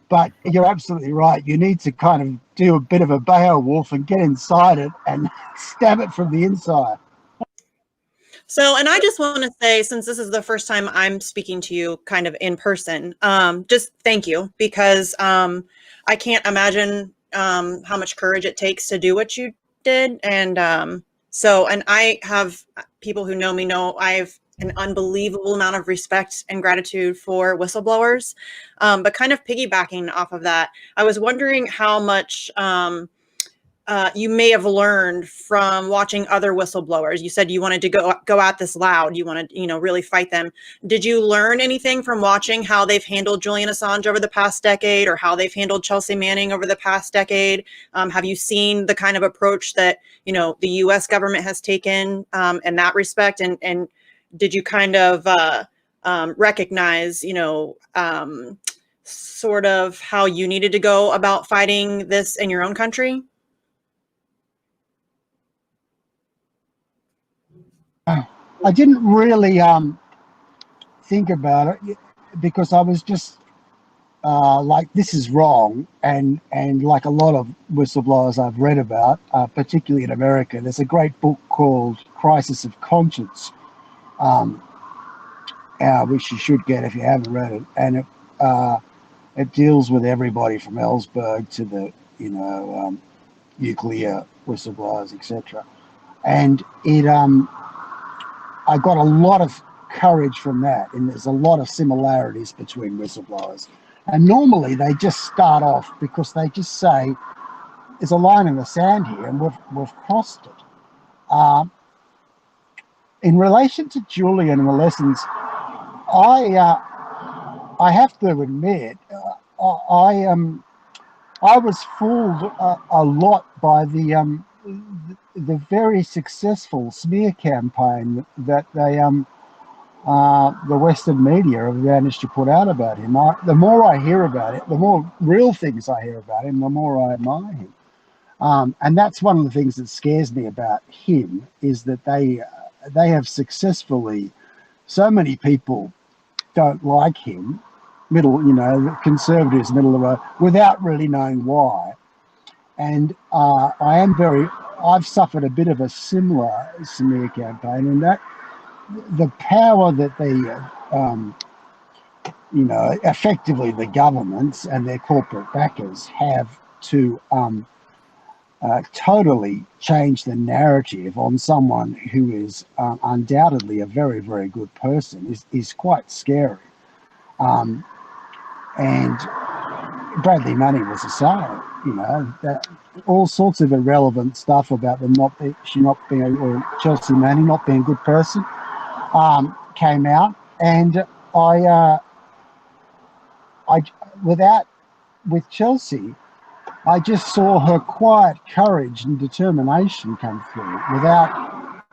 But you're absolutely right. You need to kind of do a bit of a Beowulf and get inside it and stab it from the inside. So, and I just want to say, since this is the first time I'm speaking to you kind of in person, just thank you, because I can't imagine how much courage it takes to do what you did. And and I have people who know me know I have an unbelievable amount of respect and gratitude for whistleblowers. But kind of piggybacking off of that, I was wondering how much you may have learned from watching other whistleblowers. You said you wanted to go at this loud. You wanted, really fight them. Did you learn anything from watching how they've handled Julian Assange over the past decade, or how they've handled Chelsea Manning over the past decade? Have you seen the kind of approach that, the U.S. government has taken in that respect? And did you kind of recognize, sort of how you needed to go about fighting this in your own country? I didn't really think about it, because I was just like, this is wrong. And like a lot of whistleblowers I've read about, particularly in America, there's a great book called Crisis of Conscience, which you should get if you haven't read it. And it deals with everybody from Ellsberg to the, nuclear whistleblowers, etc. And I got a lot of courage from that, and there's a lot of similarities between whistleblowers. And normally they just start off because they just say, there's a line in the sand here, and we've crossed it. In relation to Julian and the lessons, I have to admit, I was fooled a lot by the very successful smear campaign that the Western media have managed to put out about him. The more I hear about it, the more real things I hear about him, the more I admire him. And that's one of the things that scares me about him, is that they have successfully, so many people don't like him, conservatives, middle of the road, without really knowing why. And I've suffered a bit of a similar smear campaign, and that the power that effectively the governments and their corporate backers have to totally change the narrative on someone who is undoubtedly a very, very good person is quite scary. And Bradley Money was the same. You know, that, all sorts of irrelevant stuff about them she not being, or Chelsea Manning not being a good person, came out, and with Chelsea, I just saw her quiet courage and determination come through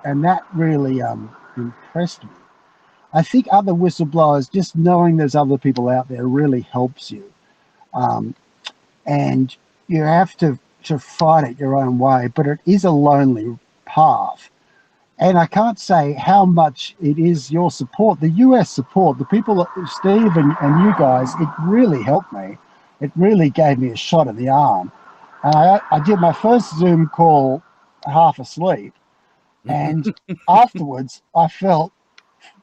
and that really impressed me. I think other whistleblowers, just knowing there's other people out there really helps you. And you have to fight it your own way, but it is a lonely path. And I can't say how much it is your support, the US support, the people, Steve and you guys, it really helped me. It really gave me a shot in the arm. And I did my first Zoom call half asleep. And afterwards, I felt,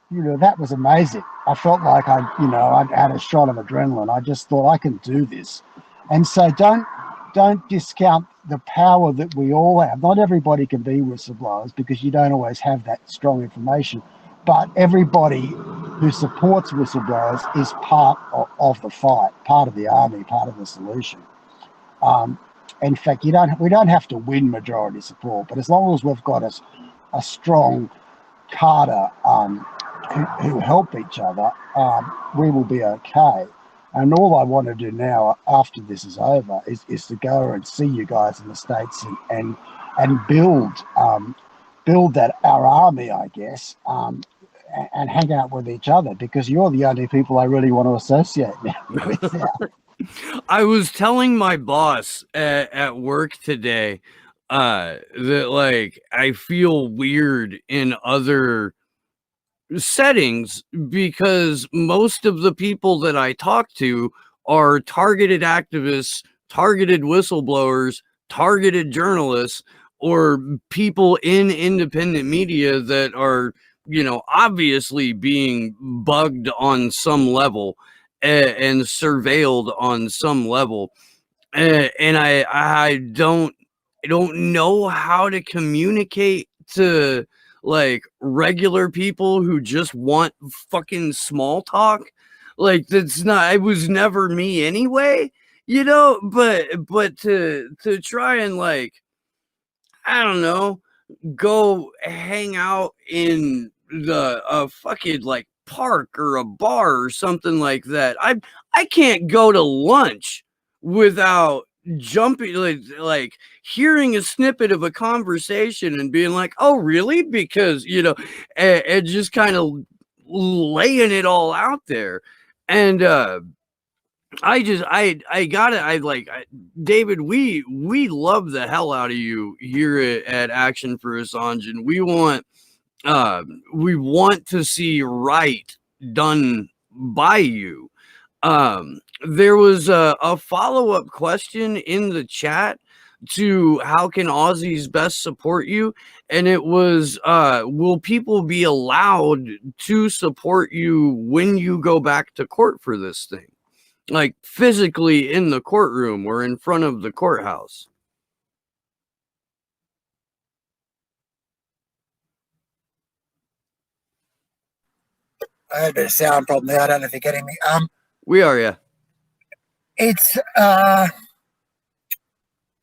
that was amazing. I felt like I'd had a shot of adrenaline. I just thought I can do this. And so don't discount the power that we all have. Not everybody can be whistleblowers because you don't always have that strong information, but everybody who supports whistleblowers is part of the fight, part of the army, part of the solution. In fact, we don't have to win majority support, but as long as we've got a strong cadre who help each other, we will be okay. And all I want to do now, after this is over, is to go and see you guys in the States and build that our army, I guess, and hang out with each other, because you're the only people I really want to associate with now. I was telling my boss at work today that, like, I feel weird in other settings because most of the people that I talk to are targeted activists, targeted whistleblowers, targeted journalists, or people in independent media that are, obviously being bugged on some level and surveilled on some level. And I don't know how to communicate to, like, regular people who just want fucking small talk. Like, it was never me anyway, but to try and, like, I don't know, go hang out in a fucking, like, park or a bar or something like that. I can't go to lunch without jumping, like hearing a snippet of a conversation and being like, oh really? Because and just kind of laying it all out there. And David, we love the hell out of you here at Action for Assange, and we want to see right done by you. There was a follow-up question in the chat to how can Aussies best support you, and it was will people be allowed to support you when you go back to court for this thing, like physically in the courtroom or in front of the courthouse? I had a bit of sound problem there. I don't know if you're getting me. We are, yeah. It's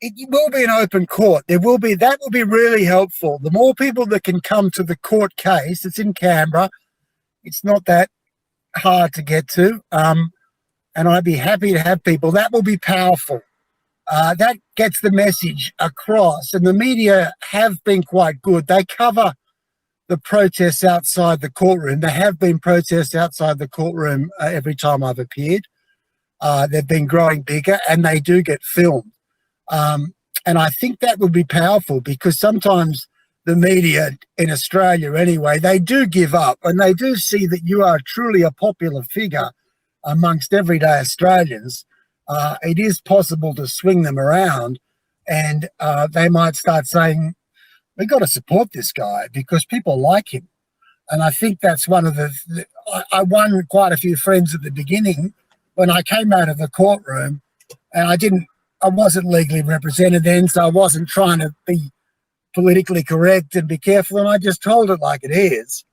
it will be an open court. That will be really helpful. The more people that can come to the court case, it's in Canberra. It's not that hard to get to. And I'd be happy to have people. That will be powerful. That gets the message across. And the media have been quite good. They cover the protests outside the courtroom. There have been protests outside the courtroom every time I've appeared. They've been growing bigger, and they do get filmed. And I think that would be powerful, because sometimes the media in Australia anyway, they do give up, and they do see that you are truly a popular figure amongst everyday Australians. It is possible to swing them around, and they might start saying, we've got to support this guy because people like him. And I think that's one of I won quite a few friends at the beginning when I came out of the courtroom, and I wasn't legally represented then, so I wasn't trying to be politically correct and be careful, and I just told it like it is.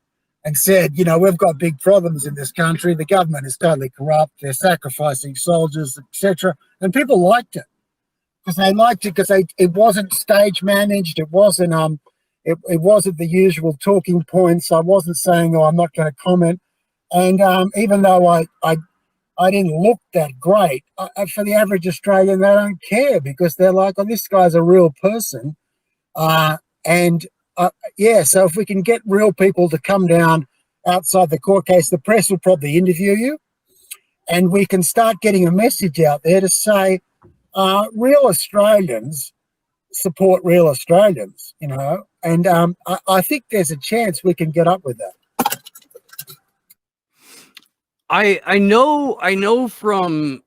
and said, you know, we've got big problems in this country. The government is totally corrupt. They're sacrificing soldiers, etc. And people liked it because it wasn't stage managed. It wasn't it wasn't the usual talking points. I wasn't saying, oh, I'm not going to comment. And even though I didn't look that great, for the average Australian, they don't care because they're like, oh, this guy's a real person. Yeah, so if we can get real people to come down outside the court case, the press will probably interview you, and we can start getting a message out there to say real Australians support real Australians, you know, and I think there's a chance we can get up with that. I know from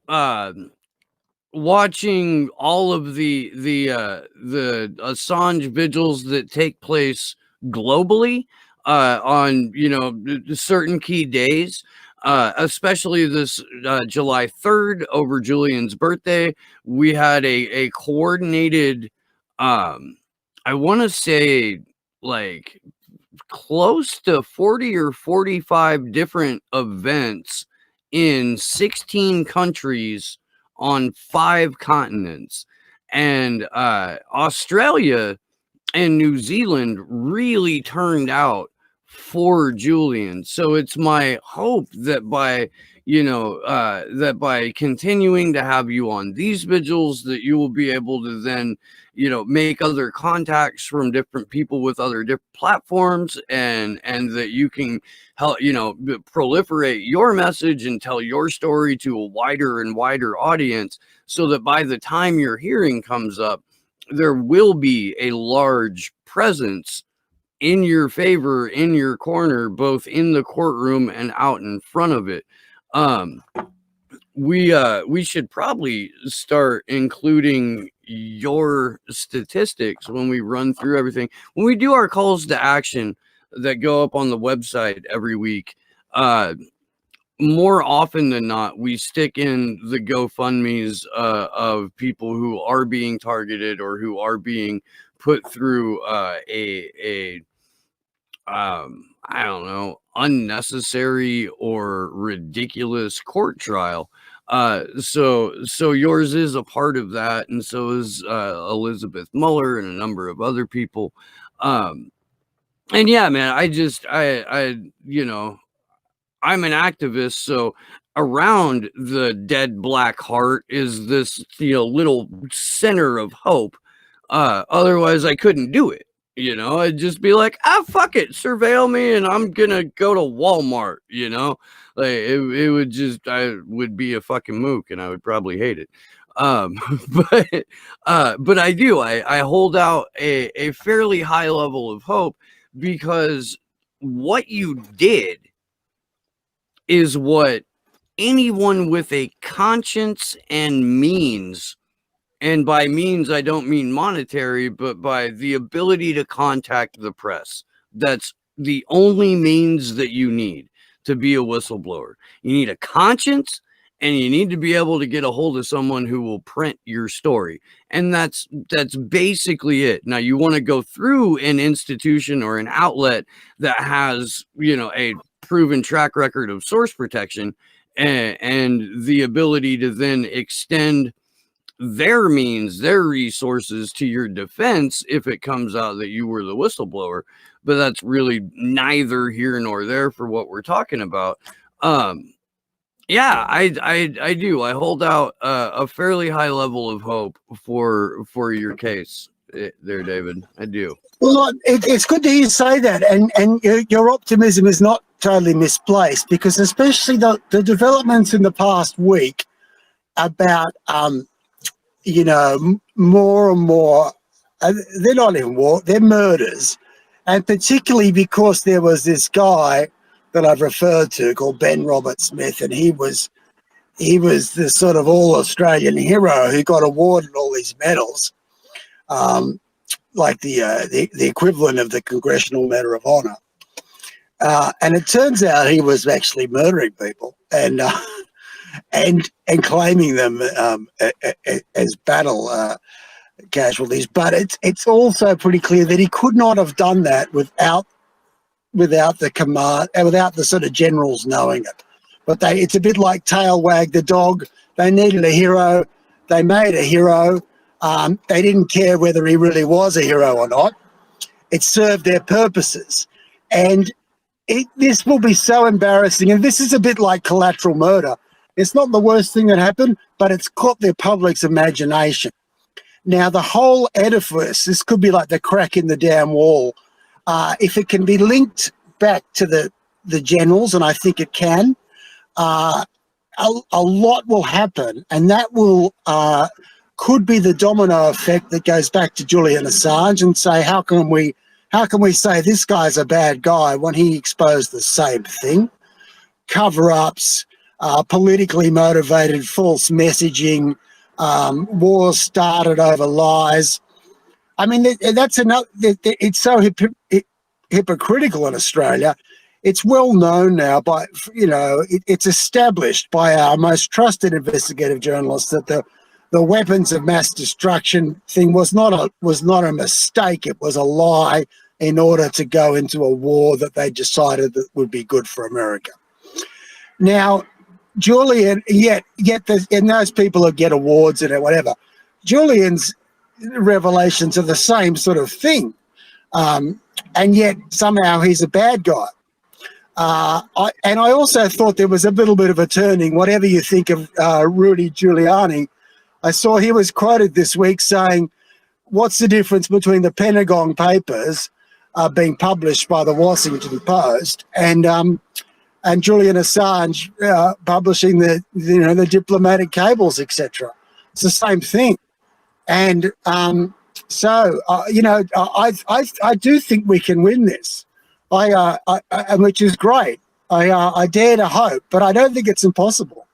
watching all of the Assange vigils that take place globally on, you know, certain key days, especially this July 3rd over Julian's birthday. We had a coordinated, I want to say, like, close to 40 or 45 different events in 16 countries on 5 continents, and Australia and New Zealand really turned out for Julian. So it's my hope that by, you know, that by continuing to have you on these vigils, that you will be able to then, you know, make other contacts from different people with other different platforms, and that you can help, you know, proliferate your message and tell your story to a wider and wider audience, so that by the time your hearing comes up, there will be a large presence in your favor, in your corner, both in the courtroom and out in front of it. We should probably start including your statistics when we run through everything. When we do our calls to action that go up on the website every week, more often than not, we stick in the GoFundMes of people who are being targeted or who are being put through I don't know, unnecessary or ridiculous court trial. So yours is a part of that, and so is Elizabeth Mueller and a number of other people. And yeah, man, I you know, I'm an activist, so around the dead black heart is this, you know, little center of hope. Otherwise I couldn't do it. You know, I'd just be like, fuck it, surveil me, and I'm gonna go to Walmart, you know? Like, it would just, I would be a fucking mook, and I would probably hate it. But I hold out a fairly high level of hope, because what you did is what anyone with a conscience and means, and by means, I don't mean monetary, but by the ability to contact the press. That's the only means that you need to be a whistleblower. You need a conscience, and you need to be able to get a hold of someone who will print your story. And that's basically it. Now, you want to go through an institution or an outlet that has, you know, a proven track record of source protection, and the ability to then extend their means, their resources to your defense if it comes out that you were the whistleblower. But that's really neither here nor there for what we're talking about. Yeah, I do. I hold out a fairly high level of hope for your case there, David. I do. Well, it's good to hear you say that, and your optimism is not totally misplaced, because especially the developments in the past week about you know, more and more, they're not in war, they're murders. And particularly because there was this guy that I've referred to called Ben Robert Smith, and he was the sort of all-Australian hero who got awarded all these medals, like the equivalent of the Congressional Medal of Honor. And it turns out he was actually murdering people and claiming them as battle casualties. But it's also pretty clear that he could not have done that without the command, without the sort of generals knowing it. But it's a bit like tail wag the dog. They needed a hero. They made a hero. They didn't care whether he really was a hero or not. It served their purposes. And this will be so embarrassing. And this is a bit like collateral murder. It's not the worst thing that happened, but it's caught the public's imagination. Now, the whole edifice, this could be like the crack in the damn wall. If it can be linked back to the generals, and I think it can, a lot will happen, and that will could be the domino effect that goes back to Julian Assange and say, how can we say this guy's a bad guy when he exposed the same thing? Cover-ups, politically motivated false messaging, wars started over lies. I mean, that's another. It's so hypocritical in Australia. It's well known now by, it's established by our most trusted investigative journalists that the weapons of mass destruction thing was not a mistake. It was a lie in order to go into a war that they decided that would be good for America. Now, Julian, and those people who get awards and whatever, Julian's revelations are the same sort of thing, and yet somehow he's a bad guy. And I also thought there was a little bit of a turning, whatever you think of Rudy Giuliani. I saw he was quoted this week saying, what's the difference between the Pentagon Papers being published by the Washington Post and Julian Assange publishing the diplomatic cables, etc. It's the same thing. And so I do think we can win this. Which is great. I dare to hope, but I don't think it's impossible.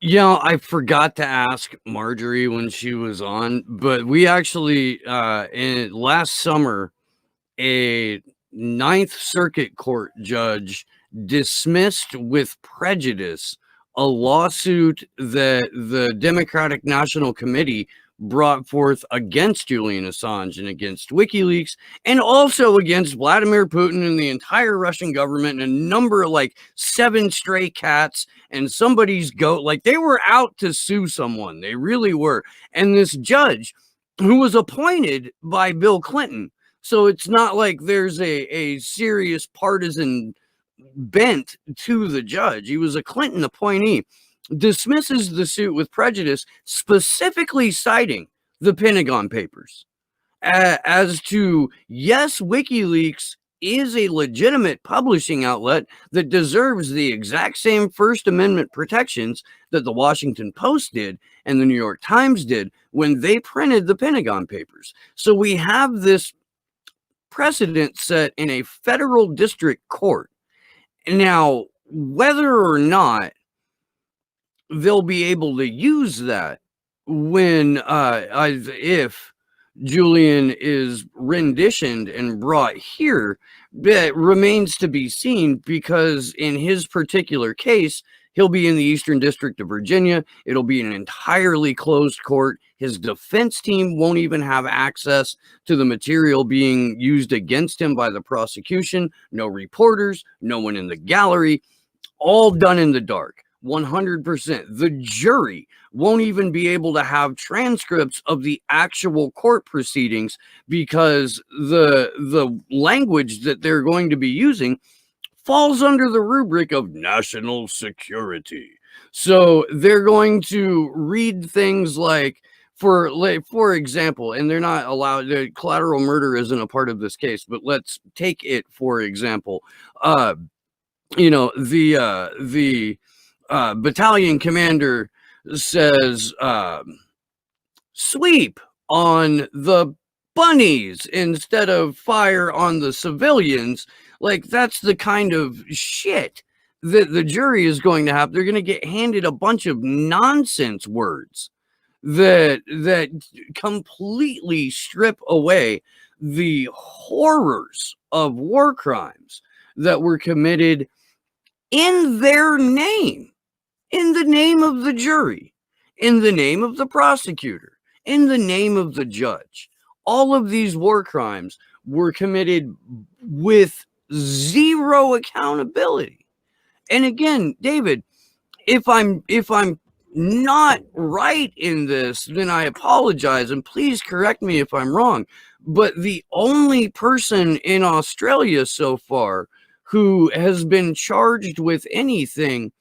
Yeah, I forgot to ask Marjorie when she was on, but we actually, last summer, a Ninth Circuit Court judge dismissed with prejudice a lawsuit that the Democratic National Committee brought forth against Julian Assange and against WikiLeaks, and also against Vladimir Putin and the entire Russian government and a number of 7 stray cats and somebody's goat. They were out to sue someone. They really were. And this judge, who was appointed by Bill Clinton, so it's not like there's a serious partisan bent to the judge. He was a Clinton appointee, dismisses the suit with prejudice, specifically citing the Pentagon Papers as to, yes, WikiLeaks is a legitimate publishing outlet that deserves the exact same First Amendment protections that the Washington Post did and the New York Times did when they printed the Pentagon Papers. So we have this precedent set in a federal district court. Now, whether or not they'll be able to use that when if Julian is renditioned and brought here, that remains to be seen, because in his particular case, he'll be in the Eastern District of Virginia. It'll be an entirely closed court. His defense team won't even have access to the material being used against him by the prosecution. No reporters, no one in the gallery, all done in the dark. 100%. The jury won't even be able to have transcripts of the actual court proceedings, because the language that they're going to be using falls under the rubric of national security. So they're going to read things like, for example, and they're not allowed, the collateral murder isn't a part of this case, but let's take it for example. The battalion commander says, sweep on the bunnies instead of fire on the civilians. That's the kind of shit that the jury is going to have. They're going to get handed a bunch of nonsense words that completely strip away the horrors of war crimes that were committed in their name, in the name of the jury, in the name of the prosecutor, in the name of the judge. All of these war crimes were committed with zero accountability. And again, David, if I'm not right in this, then I apologize, and please correct me if I'm wrong. But the only person in Australia so far who has been charged with anything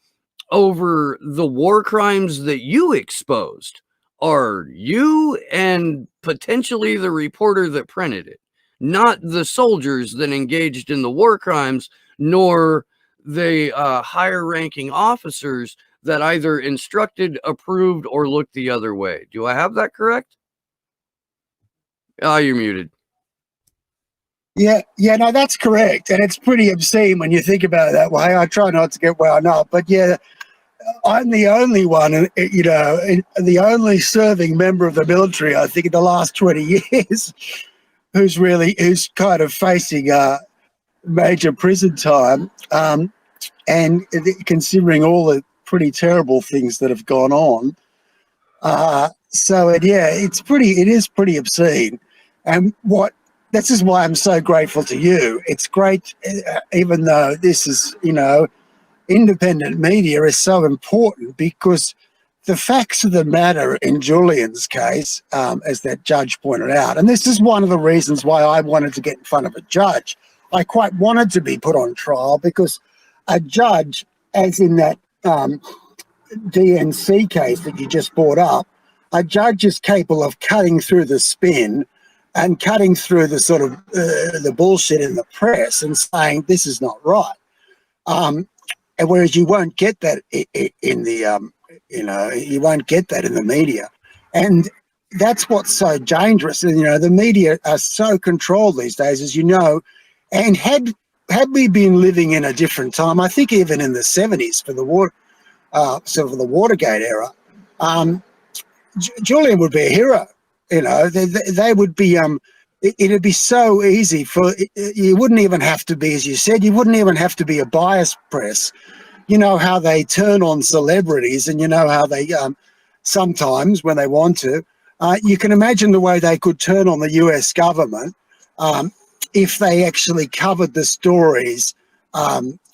over the war crimes that you exposed are you and potentially the reporter that printed it, not the soldiers that engaged in the war crimes, nor the higher ranking officers that either instructed, approved, or looked the other way. Do I have that correct? Oh, you're muted. Yeah, no, that's correct, and it's pretty obscene when you think about it that way. I try not to get wound up, but yeah, I'm the only one, the only serving member of the military, I think, in the last 20 years, who's kind of facing major prison time, and considering all the pretty terrible things that have gone on. It is pretty obscene, and this is why I'm so grateful to you. It's great, even though this is, independent media is so important, because the facts of the matter in Julian's case, as that judge pointed out, and this is one of the reasons why I wanted to get in front of a judge. I quite wanted to be put on trial, because a judge, as in that DNC case that you just brought up, a judge is capable of cutting through the spin and cutting through the sort of the bullshit in the press and saying this is not right. And whereas you won't get that in the you won't get that in the media, and that's what's so dangerous. And the media are so controlled these days, as you know. And had we been living in a different time, I think even in the 70s for the the Watergate era, Julian would be a hero. They would be. It'd be so easy you wouldn't even have to be, as you said, you wouldn't even have to be a biased press. You know how they turn on celebrities, and you know how they sometimes, when they want to, you can imagine the way they could turn on the US government if they actually covered the stories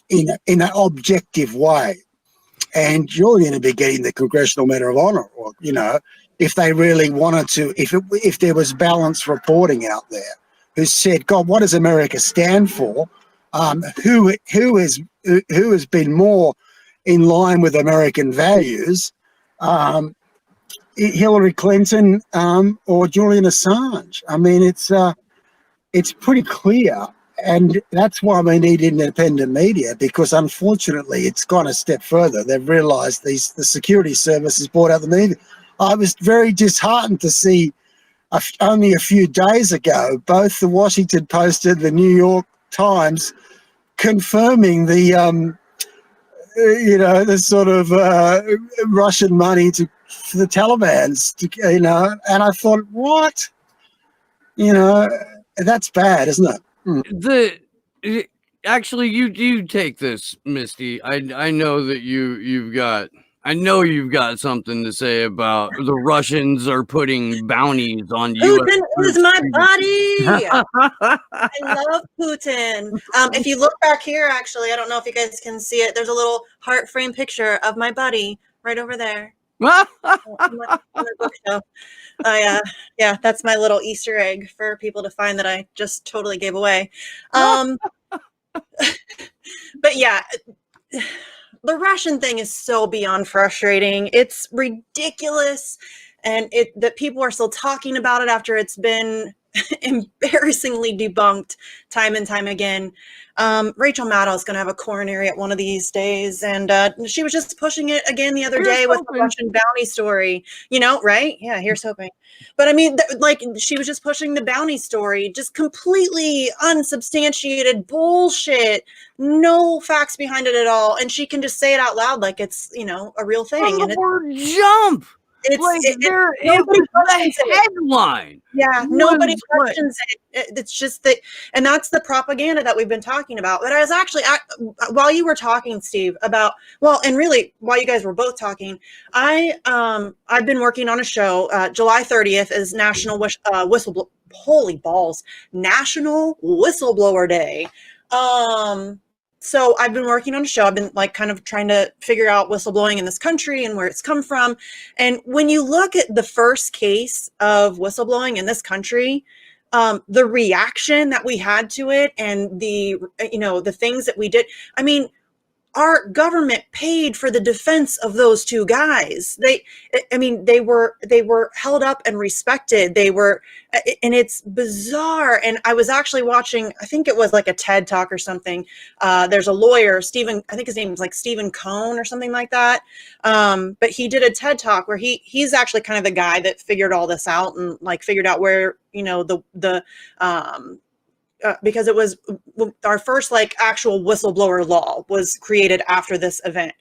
in an objective way. And Julian would be getting the Congressional Medal of Honor, or if they really wanted to, if there was balanced reporting out there who said, God, what does America stand for? Who has been more in line with American values, Hillary Clinton or Julian Assange? I mean, it's pretty clear, and that's why we need independent media, because unfortunately it's gone a step further. They've realised the security services bought out the media. I was very disheartened to see only a few days ago both the Washington Post and the New York Times confirming the the sort of Russian money for the Taliban, and I thought, what? That's bad, isn't it? Actually, you take this, Misty. I know that you've got something to say about the Russians are putting bounties on you. Putin is my buddy. I love Putin. If you look back here, actually, I don't know if you guys can see it. There's a little heart frame picture of my buddy right over there. on the bookshelf. Yeah, that's my little Easter egg for people to find that I just totally gave away. But yeah, the Russian thing is so beyond frustrating. It's ridiculous, and that people are still talking about it after it's been embarrassingly debunked time and time again. Rachel Maddow is going to have a coronary at one of these days, and she was just pushing it again the other day with the Russian bounty story, right? Yeah, here's hoping. But I mean, she was just pushing the bounty story, just completely unsubstantiated bullshit, no facts behind it at all, and she can just say it out loud like it's, a real thing. And the word jump. It's Like it, there, it nobody was questions the it. headline. Yeah, nobody Was what- questions it. It's just that, and that's the propaganda that we've been talking about. But I was actually, while you were talking, Steve, about, well, and really while you guys were both talking, I've been working on a show. July 30th is National Whistleblower. Holy balls, National Whistleblower Day. So I've been working on a show. I've been like kind of trying to figure out whistleblowing in this country and where it's come from. And when you look at the first case of whistleblowing in this country, the reaction that we had to it and the things that we did, I mean, our government paid for the defense of those two guys. They were held up and respected. And it's bizarre. And I was actually watching, I think it was like a TED talk or something. There's a lawyer, I think his name is like Stephen Cohn or something like that. But he did a TED talk where he's actually kind of the guy that figured all this out and like figured out where, because it was our first like actual whistleblower law was created after this event.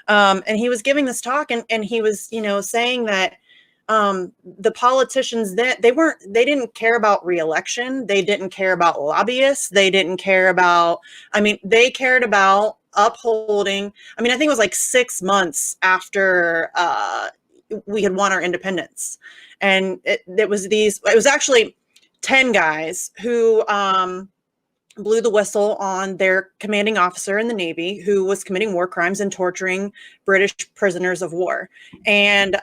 And he was giving this talk and he was, saying that the politicians that they didn't care about re-election. They didn't care about lobbyists. They didn't care about, they cared about upholding. I think it was like 6 months after we had won our independence. And it was actually 10 guys who blew the whistle on their commanding officer in the Navy who was committing war crimes and torturing British prisoners of war. And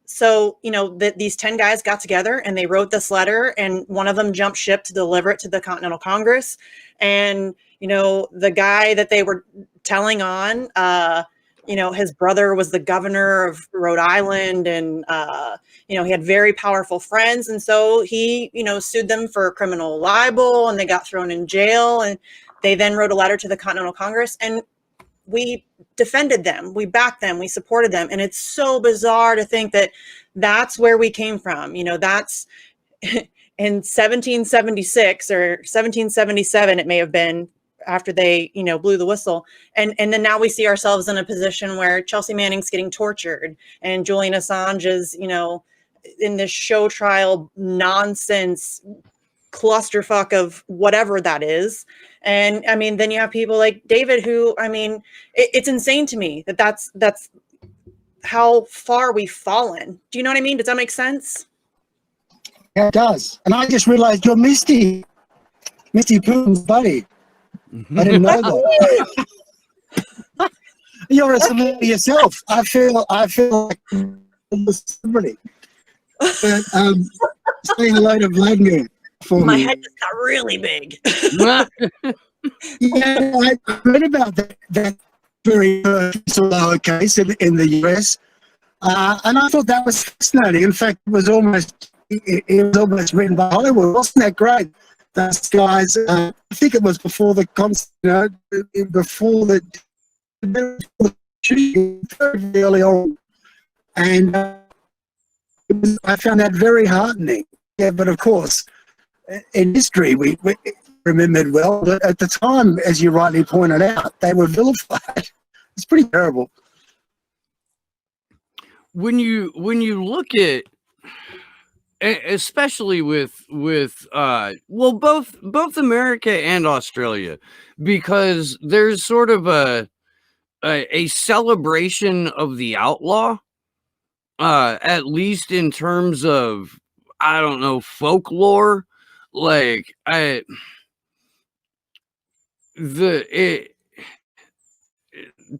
so, these 10 guys got together and they wrote this letter, and one of them jumped ship to deliver it to the Continental Congress. And, the guy that they were telling on, his brother was the governor of Rhode Island, and, he had very powerful friends. And so he, sued them for criminal libel, and they got thrown in jail. And they then wrote a letter to the Continental Congress, and we defended them. We backed them. We supported them. And it's so bizarre to think that that's where we came from. That's in 1776 or 1777, it may have been, after they, blew the whistle. And then now we see ourselves in a position where Chelsea Manning's getting tortured and Julian Assange is, in this show trial nonsense clusterfuck of whatever that is. And then you have people like David who, it's insane to me that's how far we've fallen. Do you know what I mean? Does that make sense? Yeah, it does. And I just realized you're Misty Putin's buddy. I didn't know that. You're a celebrity yourself. I feel like a celebrity. But say hello to Vladimir for My me. head just got really big. Yeah, I read about that very case in the US, and I thought that was fascinating. In fact, it was almost written by Hollywood. Wasn't that great? Those guys, I think it was before the before the shooting, very early on, and I found that very heartening. Yeah, but of course, in history, we remembered well, but at the time, as you rightly pointed out, they were vilified. It's pretty terrible. When you look at, especially with both America and Australia, because there's sort of a celebration of the outlaw, at least in terms of, I don't know, folklore. Like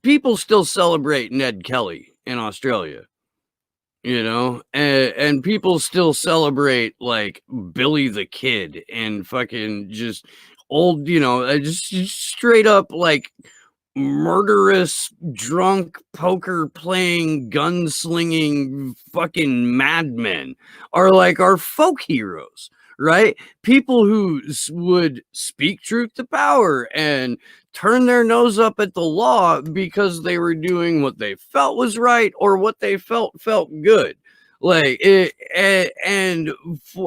people still celebrate Ned Kelly in Australia, and people still celebrate like Billy the Kid and fucking just old, just straight up like murderous, drunk, poker playing, gunslinging fucking madmen are like our folk heroes, right? People who would speak truth to power and turn their nose up at the law because they were doing what they felt was right or what they felt good. Like it, and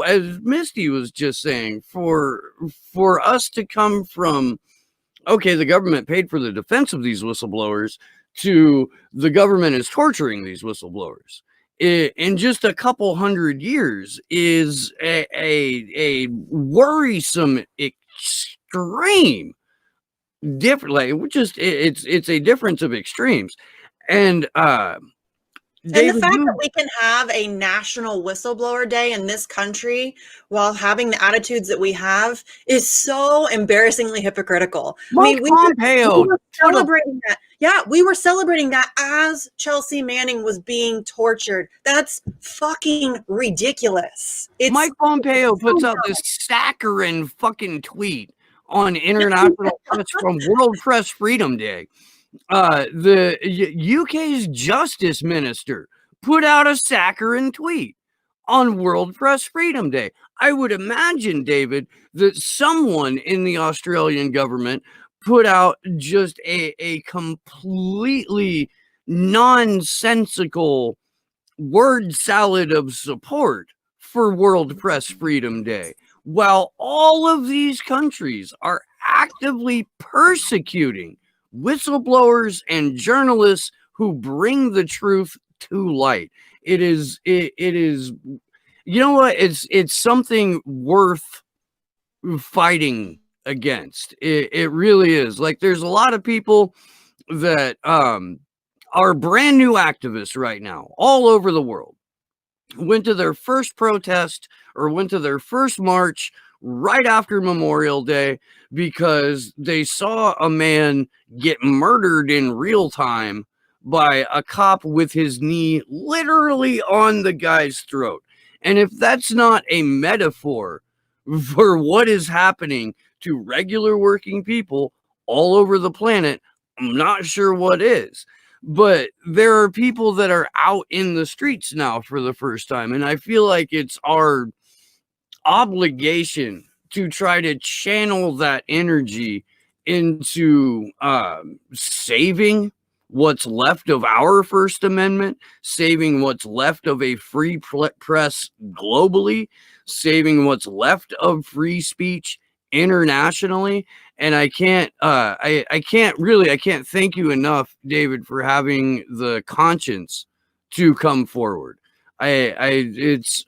as Misty was just saying, for us to come from, okay, the government paid for the defense of these whistleblowers, to the government is torturing these whistleblowers, in just a couple hundred years is a worrisome extreme different, like it's a difference of extremes. And And the David, fact that we can have a national whistleblower day in this country while having the attitudes that we have is so embarrassingly hypocritical. Mike Pompeo we were celebrating that. Yeah, we were celebrating that as Chelsea Manning was being tortured. That's fucking ridiculous. Mike Pompeo puts out this saccharine fucking tweet on International Press from World Press Freedom Day. The UK's Justice Minister put out a saccharine tweet on World Press Freedom Day. I would imagine, David, that someone in the Australian government put out just a completely nonsensical word salad of support for World Press Freedom Day, while all of these countries are actively persecuting whistleblowers and journalists who bring the truth to light. It is, you know what? It's something worth fighting against. It really is. Like, there's a lot of people that are brand new activists right now all over the world, went to their first protest or went to their first march right after Memorial Day because they saw a man get murdered in real time by a cop with his knee literally on the guy's throat. And if that's not a metaphor for what is happening to regular working people all over the planet, I'm not sure what is. But there are people that are out in the streets now for the first time. And I feel like it's our obligation to try to channel that energy into saving what's left of our First Amendment, saving what's left of a free press globally, saving what's left of free speech internationally. And I can't thank you enough, David, for having the conscience to come forward. It's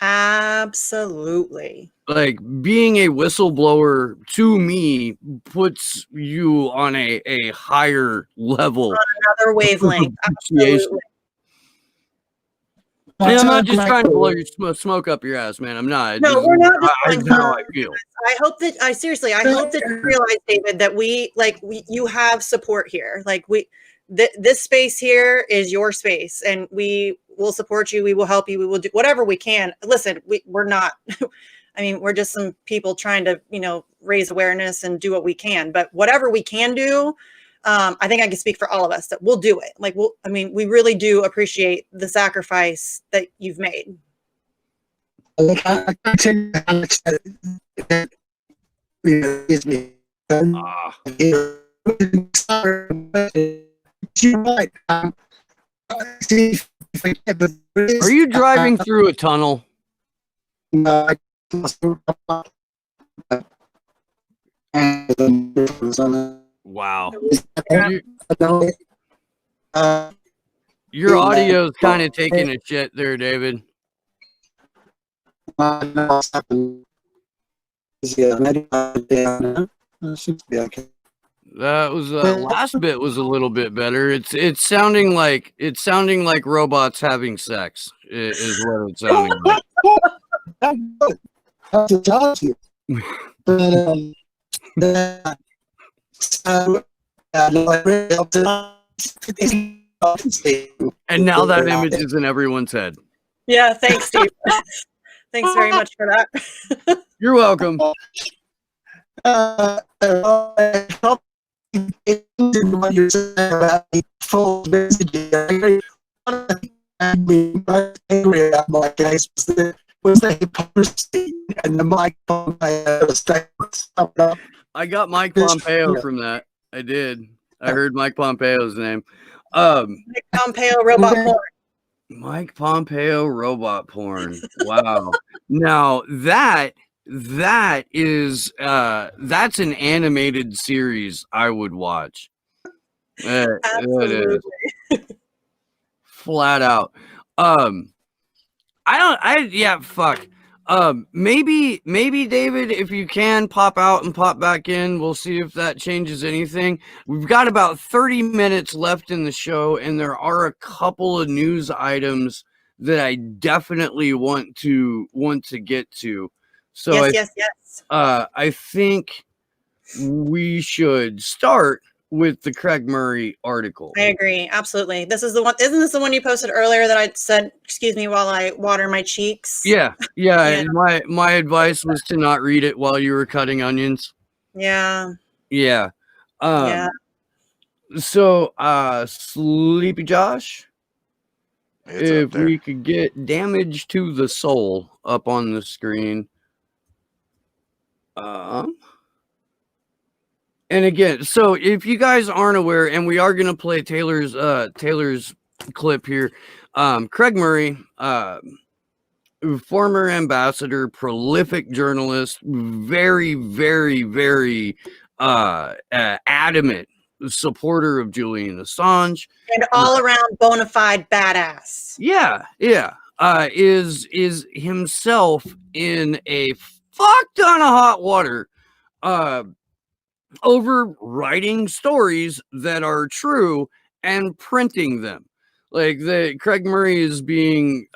absolutely, like, being a whistleblower to me puts you on a higher level, on another wavelength. Absolutely. And I'm not just trying to blow your smoke up your ass, man. I'm not. No, we're not. That's how I feel. I hope that you realize, David, that you have support here. Like, this space here is your space, and we will support you. We will help you. We will do whatever we can. Listen, we're not. I mean, we're just some people trying to, raise awareness and do what we can. But whatever we can do, I think I can speak for all of us that we'll do it. We really do appreciate the sacrifice that you've made. I can't tell you how much that is me. You're right. Are you driving through a tunnel? Wow. Your audio's kind of taking a shit there, David. That was last bit was a little bit better. It's sounding like robots having sex is what it's sounding like. And now that image is in everyone's head. Yeah, thanks, Steve. Thanks very much for that. You're welcome. Was the hypocrisy and the Mike Pompeo statements. I got Mike Pompeo from that. I did. I heard Mike Pompeo's name. Mike Pompeo robot porn. Mike Pompeo robot porn. Wow. Now that is that's an animated series I would watch. Absolutely. flat out. Fuck. Maybe David, if you can pop out and pop back in, we'll see if that changes anything. We've got about 30 minutes left in the show, and there are a couple of news items that I definitely want to get to. So yes. I think we should start with the Craig Murray article. I agree. Absolutely. This is the one. Isn't this the one you posted earlier that I said, excuse me, while I water my cheeks? Yeah. My advice was to not read it while you were cutting onions. Yeah. Yeah. Yeah. So, Sleepy Josh, It's if up there. we could get Damage to the Soul up on the screen. And again, so if you guys aren't aware, and we are going to play Taylor's clip here, Craig Murray, former ambassador, prolific journalist, very, very, very adamant supporter of Julian Assange, And all around bona fide badass. yeah, is himself in a fuck ton of hot water over writing stories that are true and printing them. Like Craig Murray is being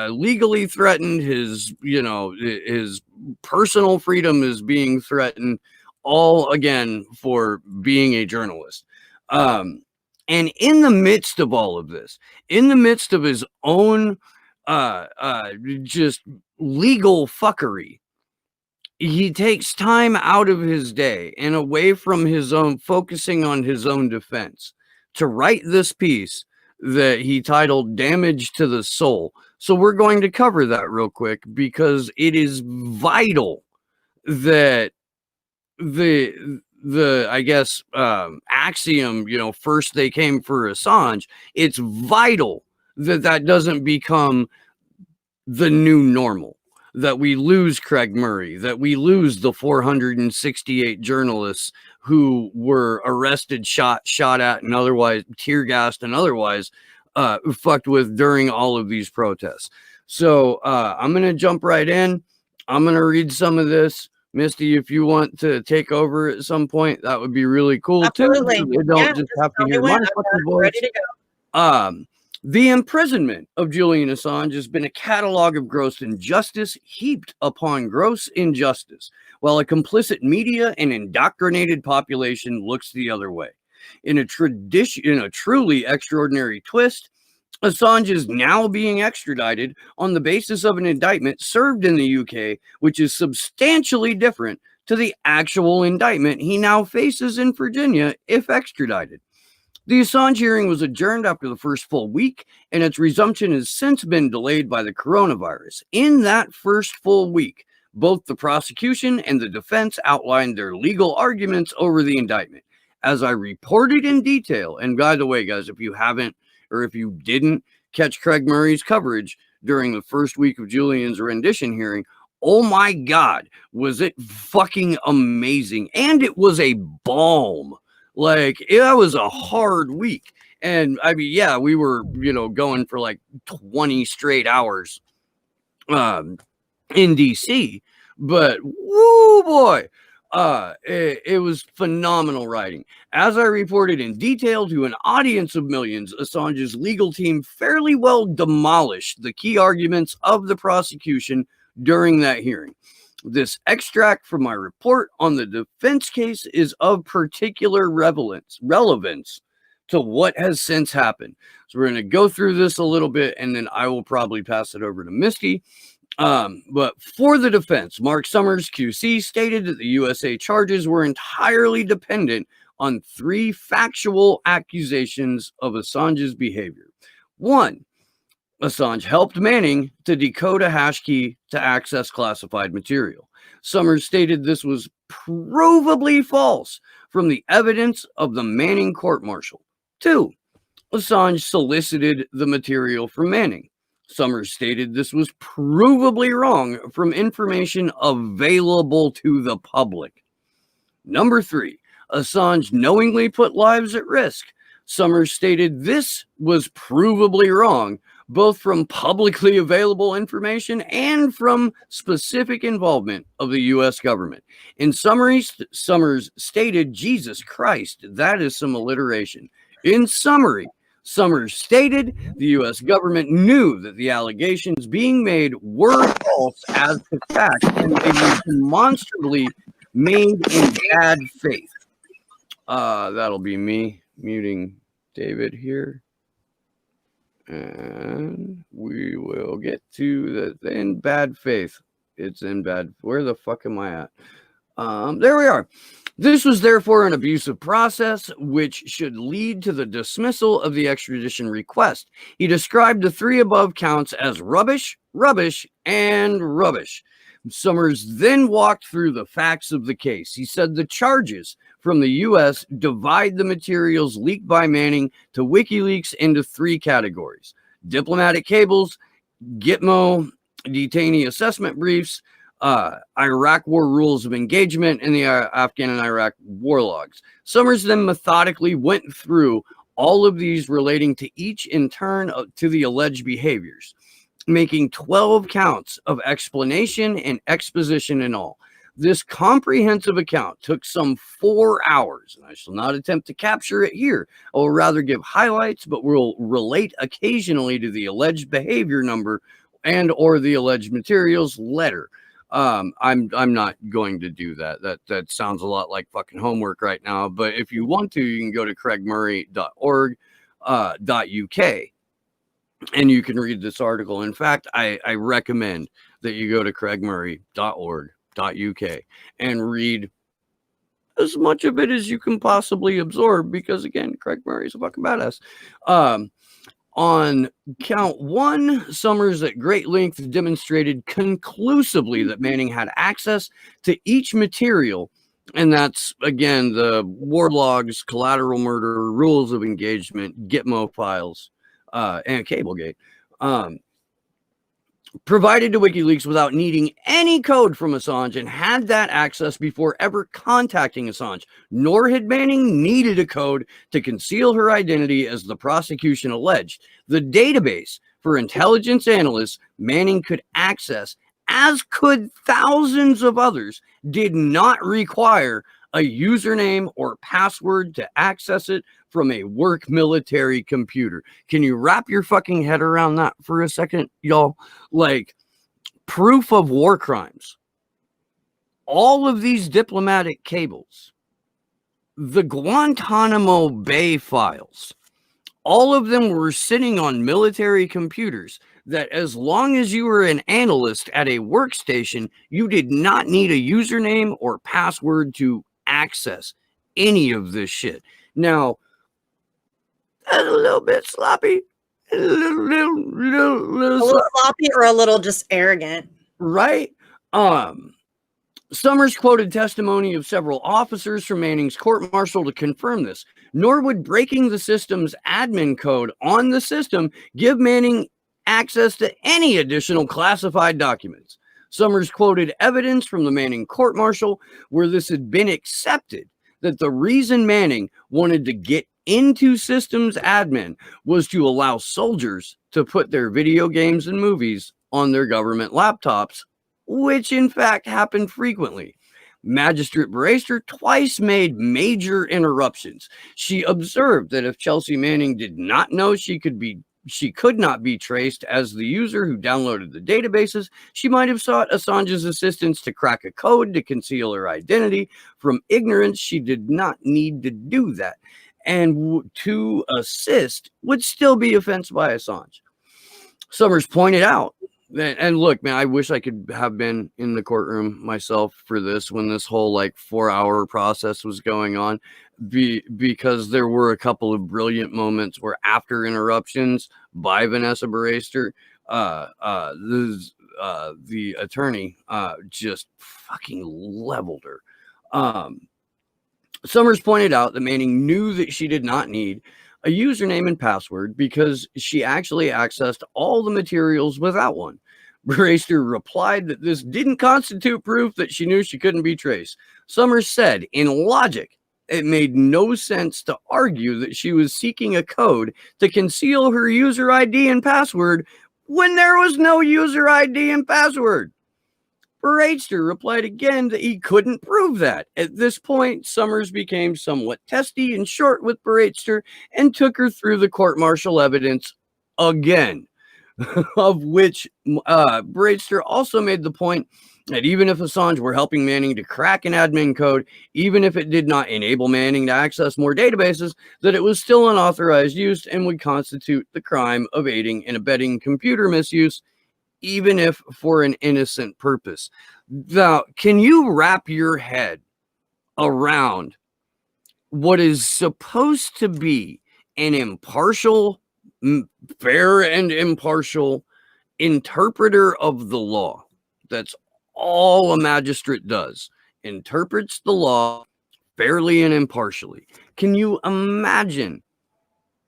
legally threatened. His personal freedom is being threatened, all again for being a journalist. And in the midst of all of this, in the midst of his own just legal fuckery, he takes time out of his day and away from his own, focusing on his own defense, to write this piece that he titled Damage to the Soul. So we're going to cover that real quick because it is vital that the I guess axiom, first they came for Assange. It's vital that doesn't become the new normal, that we lose Craig Murray, that we lose the 468 journalists who were arrested, shot at, and otherwise tear gassed and otherwise fucked with during all of these protests. So I'm going to jump right in. I'm going to read some of this. Misty, if you want to take over at some point, that would be really cool. Absolutely. Too. You don't just have to hear my fucking voice. Ready to go. The imprisonment of Julian Assange has been a catalog of gross injustice heaped upon gross injustice, while a complicit media and indoctrinated population looks the other way. In a truly extraordinary twist, Assange is now being extradited on the basis of an indictment served in the UK, which is substantially different to the actual indictment he now faces in Virginia if extradited. The Assange hearing was adjourned after the first full week, and its resumption has since been delayed by the coronavirus. In that first full week, both the prosecution and the defense outlined their legal arguments over the indictment. As I reported in detail, and by the way, guys, if you haven't or if you didn't catch Craig Murray's coverage during the first week of Julian's rendition hearing, oh my God, was it fucking amazing. And it was a balm. Like, it was a hard week. And I mean, yeah, we were, going for like 20 straight hours in DC, but woo boy, it was phenomenal writing. As I reported in detail to an audience of millions, Assange's legal team fairly well demolished the key arguments of the prosecution during that hearing. This extract from my report on the defense case is of particular relevance to what has since happened. So we're going to go through this a little bit, and then I will probably pass it over to Misty. But for the defense, Mark Summers, QC, stated that the USA charges were entirely dependent on three factual accusations of Assange's behavior. One, Assange helped Manning to decode a hash key to access classified material. Summers stated this was provably false from the evidence of the Manning court-martial. 2, Assange solicited the material from Manning. Summers stated this was provably wrong from information available to the public. Number 3, Assange knowingly put lives at risk. Summers stated this was provably wrong, both from publicly available information and from specific involvement of the U.S. government. In summary, Summers stated, Jesus Christ, that is some alliteration. In summary, Summers stated the U.S. government knew that the allegations being made were false as to fact, and they were demonstrably made in bad faith. That'll be me muting David here. And we will get to the in bad faith. It's in bad. Where the fuck am I at? There we are. This was therefore an abusive process, which should lead to the dismissal of the extradition request. He described the three above counts as rubbish, rubbish, and rubbish. Summers then walked through the facts of the case. He said the charges from the U.S. divide the materials leaked by Manning to WikiLeaks into three categories: diplomatic cables, Gitmo detainee assessment briefs, Iraq war rules of engagement, and the Afghan and Iraq war logs. Summers then methodically went through all of these relating to each in turn to the alleged behaviors, making 12 counts of explanation and exposition in all. This comprehensive account took some 4 hours, and I shall not attempt to capture it here. I will rather give highlights, but will relate occasionally to the alleged behavior number and or the alleged materials letter. I'm not going to do that. That sounds a lot like fucking homework right now. But if you want to, you can go to craigmurray.org.uk and you can read this article. In fact, I recommend that you go to craigmurray.org.uk and read as much of it as you can possibly absorb, because again, Craig Murray's a fucking badass. On count one, Summers at great length demonstrated conclusively that Manning had access to each material, and that's, again, the war logs, collateral murder, rules of engagement, Gitmo files, and Cablegate, provided to WikiLeaks without needing any code from Assange, and had that access before ever contacting Assange. Nor had Manning needed a code to conceal her identity, as the prosecution alleged. The database for intelligence analysts Manning could access, as could thousands of others, did not require a username or password to access it from a work military computer. Can you wrap your fucking head around that for a second, y'all? Like, proof of war crimes. All of these diplomatic cables, the Guantanamo Bay files, all of them were sitting on military computers that, as long as you were an analyst at a workstation, you did not need a username or password to access any of this shit. Now, that's a little bit sloppy. A little sloppy, or a little just arrogant. Right? Summers quoted testimony of several officers from Manning's court-martial to confirm this. Nor would breaking the system's admin code on the system give Manning access to any additional classified documents. Summers quoted evidence from the Manning court-martial where this had been accepted, that the reason Manning wanted to get into systems admin was to allow soldiers to put their video games and movies on their government laptops, which in fact happened frequently. Magistrate Brewster twice made major interruptions. She observed that if Chelsea Manning did not know she could not be traced as the user who downloaded the databases, she might have sought Assange's assistance to crack a code to conceal her identity. From ignorance, she did not need to do that. And to assist would still be offense by Assange. Summers pointed out that, and look, man, I wish I could have been in the courtroom myself for this when this whole 4-hour process was going on, because there were a couple of brilliant moments where, after interruptions by Vanessa Brewster, the attorney just fucking leveled her. Summers pointed out that Manning knew that she did not need a username and password because she actually accessed all the materials without one. Brewster replied that this didn't constitute proof that she knew she couldn't be traced. Summers said, in logic, it made no sense to argue that she was seeking a code to conceal her user ID and password when there was no user ID and password. Baratester replied again that he couldn't prove that. At this point, Summers became somewhat testy and short with Baratester and took her through the court-martial evidence again, of which Baratester also made the point that even if Assange were helping Manning to crack an admin code, even if it did not enable Manning to access more databases, that it was still unauthorized use and would constitute the crime of aiding and abetting computer misuse, even if for an innocent purpose. Now, can you wrap your head around what is supposed to be an impartial, fair and impartial interpreter of the law? That's all a magistrate does. Interprets the law fairly and impartially. Can you imagine?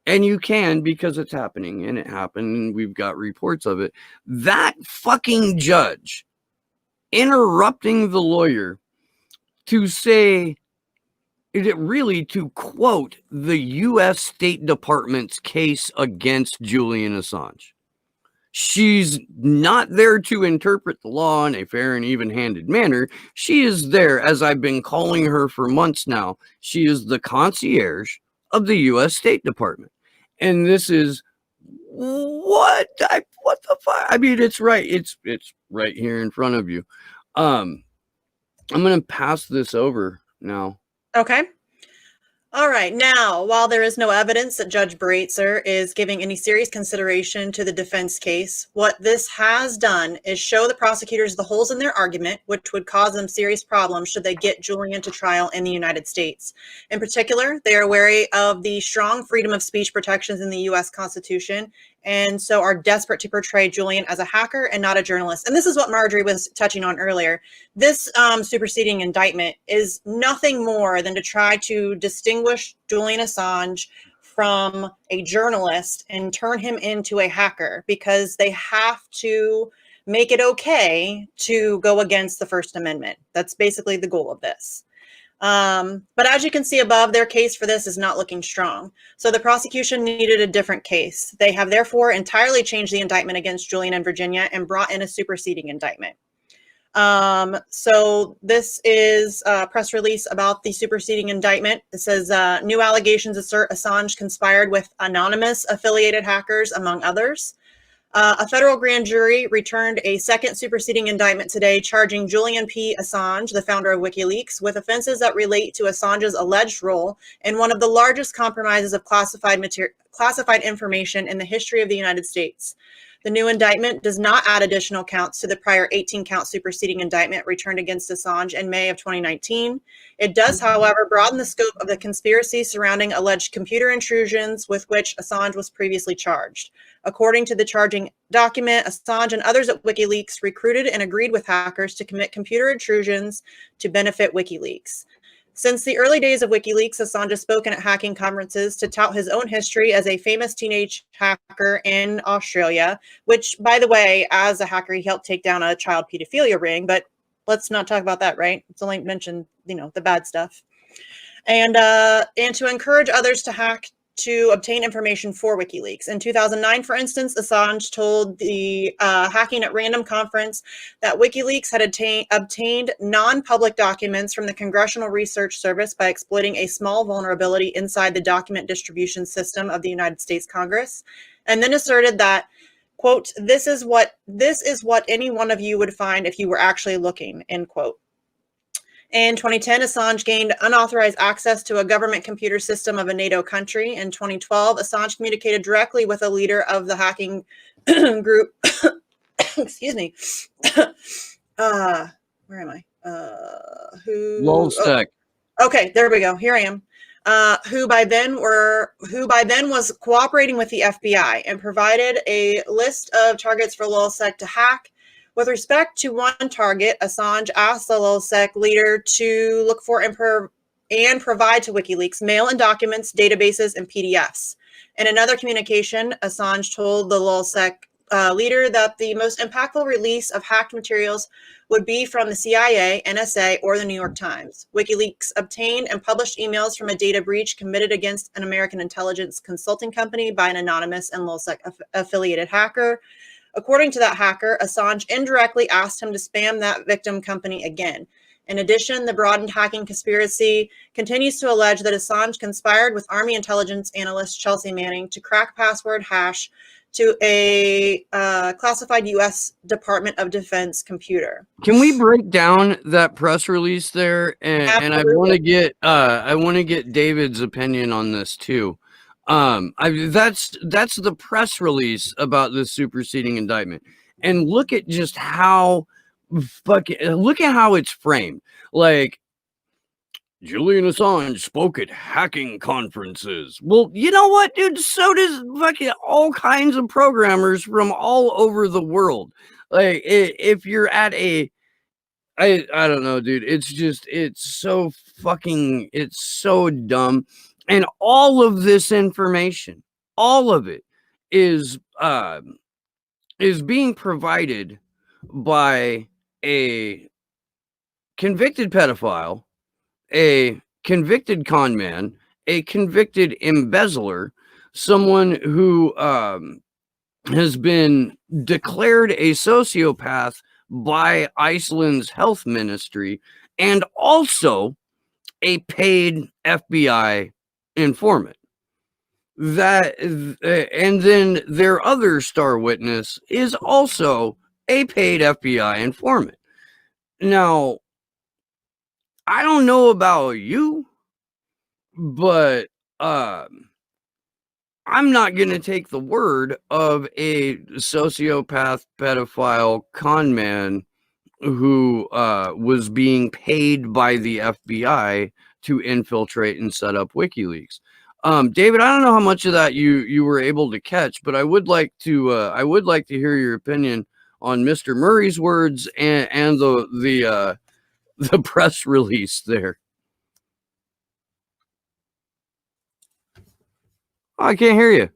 And you can, because it's happening, and it happened, and we've got reports of it. That fucking judge interrupting the lawyer to say, to quote the U.S. State Department's case against Julian Assange. She's not there to interpret the law in a fair and even-handed manner. She is there, as I've been calling her for months now. She is the concierge of the U.S. State Department. And this is what the fuck? I mean, it's right. It's right here in front of you. I'm going to pass this over now. Okay. All right. Now, while there is no evidence that Judge Baratzer is giving any serious consideration to the defense case, what this has done is show the prosecutors the holes in their argument, which would cause them serious problems should they get Julian to trial in the United States. In particular, they are wary of the strong freedom of speech protections in the U.S. Constitution, and so are desperate to portray Julian as a hacker and not a journalist. And this is what Marjorie was touching on earlier. This superseding indictment is nothing more than to try to distinguish Julian Assange from a journalist and turn him into a hacker, because they have to make it okay to go against the First Amendment. That's basically the goal of this. But as you can see above, their case for this is not looking strong. So the prosecution needed a different case. They have therefore entirely changed the indictment against Julian in Virginia and brought in a superseding indictment. So this is a press release about the superseding indictment. It says, new allegations assert Assange conspired with anonymous affiliated hackers, among others. A federal grand jury returned a second superseding indictment today, charging Julian P. Assange, the founder of WikiLeaks, with offenses that relate to Assange's alleged role in one of the largest compromises of classified information in the history of the United States. The new indictment does not add additional counts to the prior 18-count superseding indictment returned against Assange in May of 2019. It does, however, broaden the scope of the conspiracy surrounding alleged computer intrusions with which Assange was previously charged. According to the charging document, Assange and others at WikiLeaks recruited and agreed with hackers to commit computer intrusions to benefit WikiLeaks. Since the early days of WikiLeaks, Assange has spoken at hacking conferences to tout his own history as a famous teenage hacker in Australia, which, by the way, as a hacker, he helped take down a child pedophilia ring, but let's not talk about that, right? It's only mentioned, the bad stuff. And to encourage others to hack to obtain information for WikiLeaks. In 2009, for instance, Assange told the Hacking at Random conference that WikiLeaks had obtained non-public documents from the Congressional Research Service by exploiting a small vulnerability inside the document distribution system of the United States Congress, and then asserted that, quote, this is what any one of you would find if you were actually looking, end quote. In 2010, Assange gained unauthorized access to a government computer system of a NATO country. In 2012, Assange communicated directly with a leader of the hacking group. Excuse me. Where am I? Lulztech. Oh, okay, there we go. Here I am. Who by then was cooperating with the FBI and provided a list of targets for Lulztech to hack. With respect to one target, Assange asked the Lulztech leader to look for and provide to WikiLeaks mail and documents, databases, and PDFs. In another communication, Assange told the Lulztech leader that the most impactful release of hacked materials would be from the CIA, NSA, or the New York Times. WikiLeaks obtained and published emails from a data breach committed against an American intelligence consulting company by an anonymous and LulzSec-affiliated hacker. According to that hacker, Assange indirectly asked him to spam that victim company again. In addition, the broadened hacking conspiracy continues to allege that Assange conspired with Army intelligence analyst Chelsea Manning to crack password hash to a classified U.S. Department of Defense computer. Can we break down that press release there? And I want to get David's opinion on this too. That's the press release about this superseding indictment, and look at just how look at how it's framed. Like, Julian Assange spoke at hacking conferences. Well, you know what, dude? So does fucking all kinds of programmers from all over the world. Like, if you're at I don't know, dude. It's so dumb. And all of this information, all of it is being provided by a convicted pedophile, a convicted con man, a convicted embezzler, someone who has been declared a sociopath by Iceland's health ministry, and also a paid FBI informant. That, and then their other star witness is also a paid FBI informant. Now, I don't know about you, but I'm not going to take the word of a sociopath, pedophile, con man who was being paid by the FBI to infiltrate and set up WikiLeaks. David, I don't know how much of that you were able to catch, but I would like to hear your opinion on Mr. Murray's words and the press release there. Oh, I can't hear you.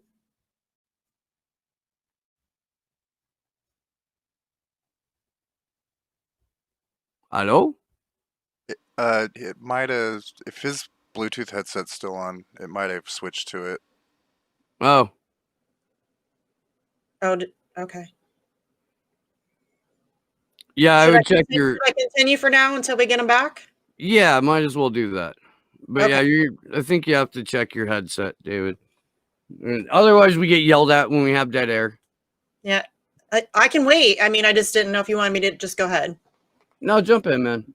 Hello? It might have, if his Bluetooth headset's still on, it might have switched to it. Oh. Oh, okay. Yeah, Should I would check your. Should I continue for now until we get him back? Yeah, might as well do that. But Okay. yeah, I think you have to check your headset, David. Otherwise, we get yelled at when we have dead air. Yeah, I can wait. I mean, I just didn't know if you wanted me to just go ahead. No, jump in, man.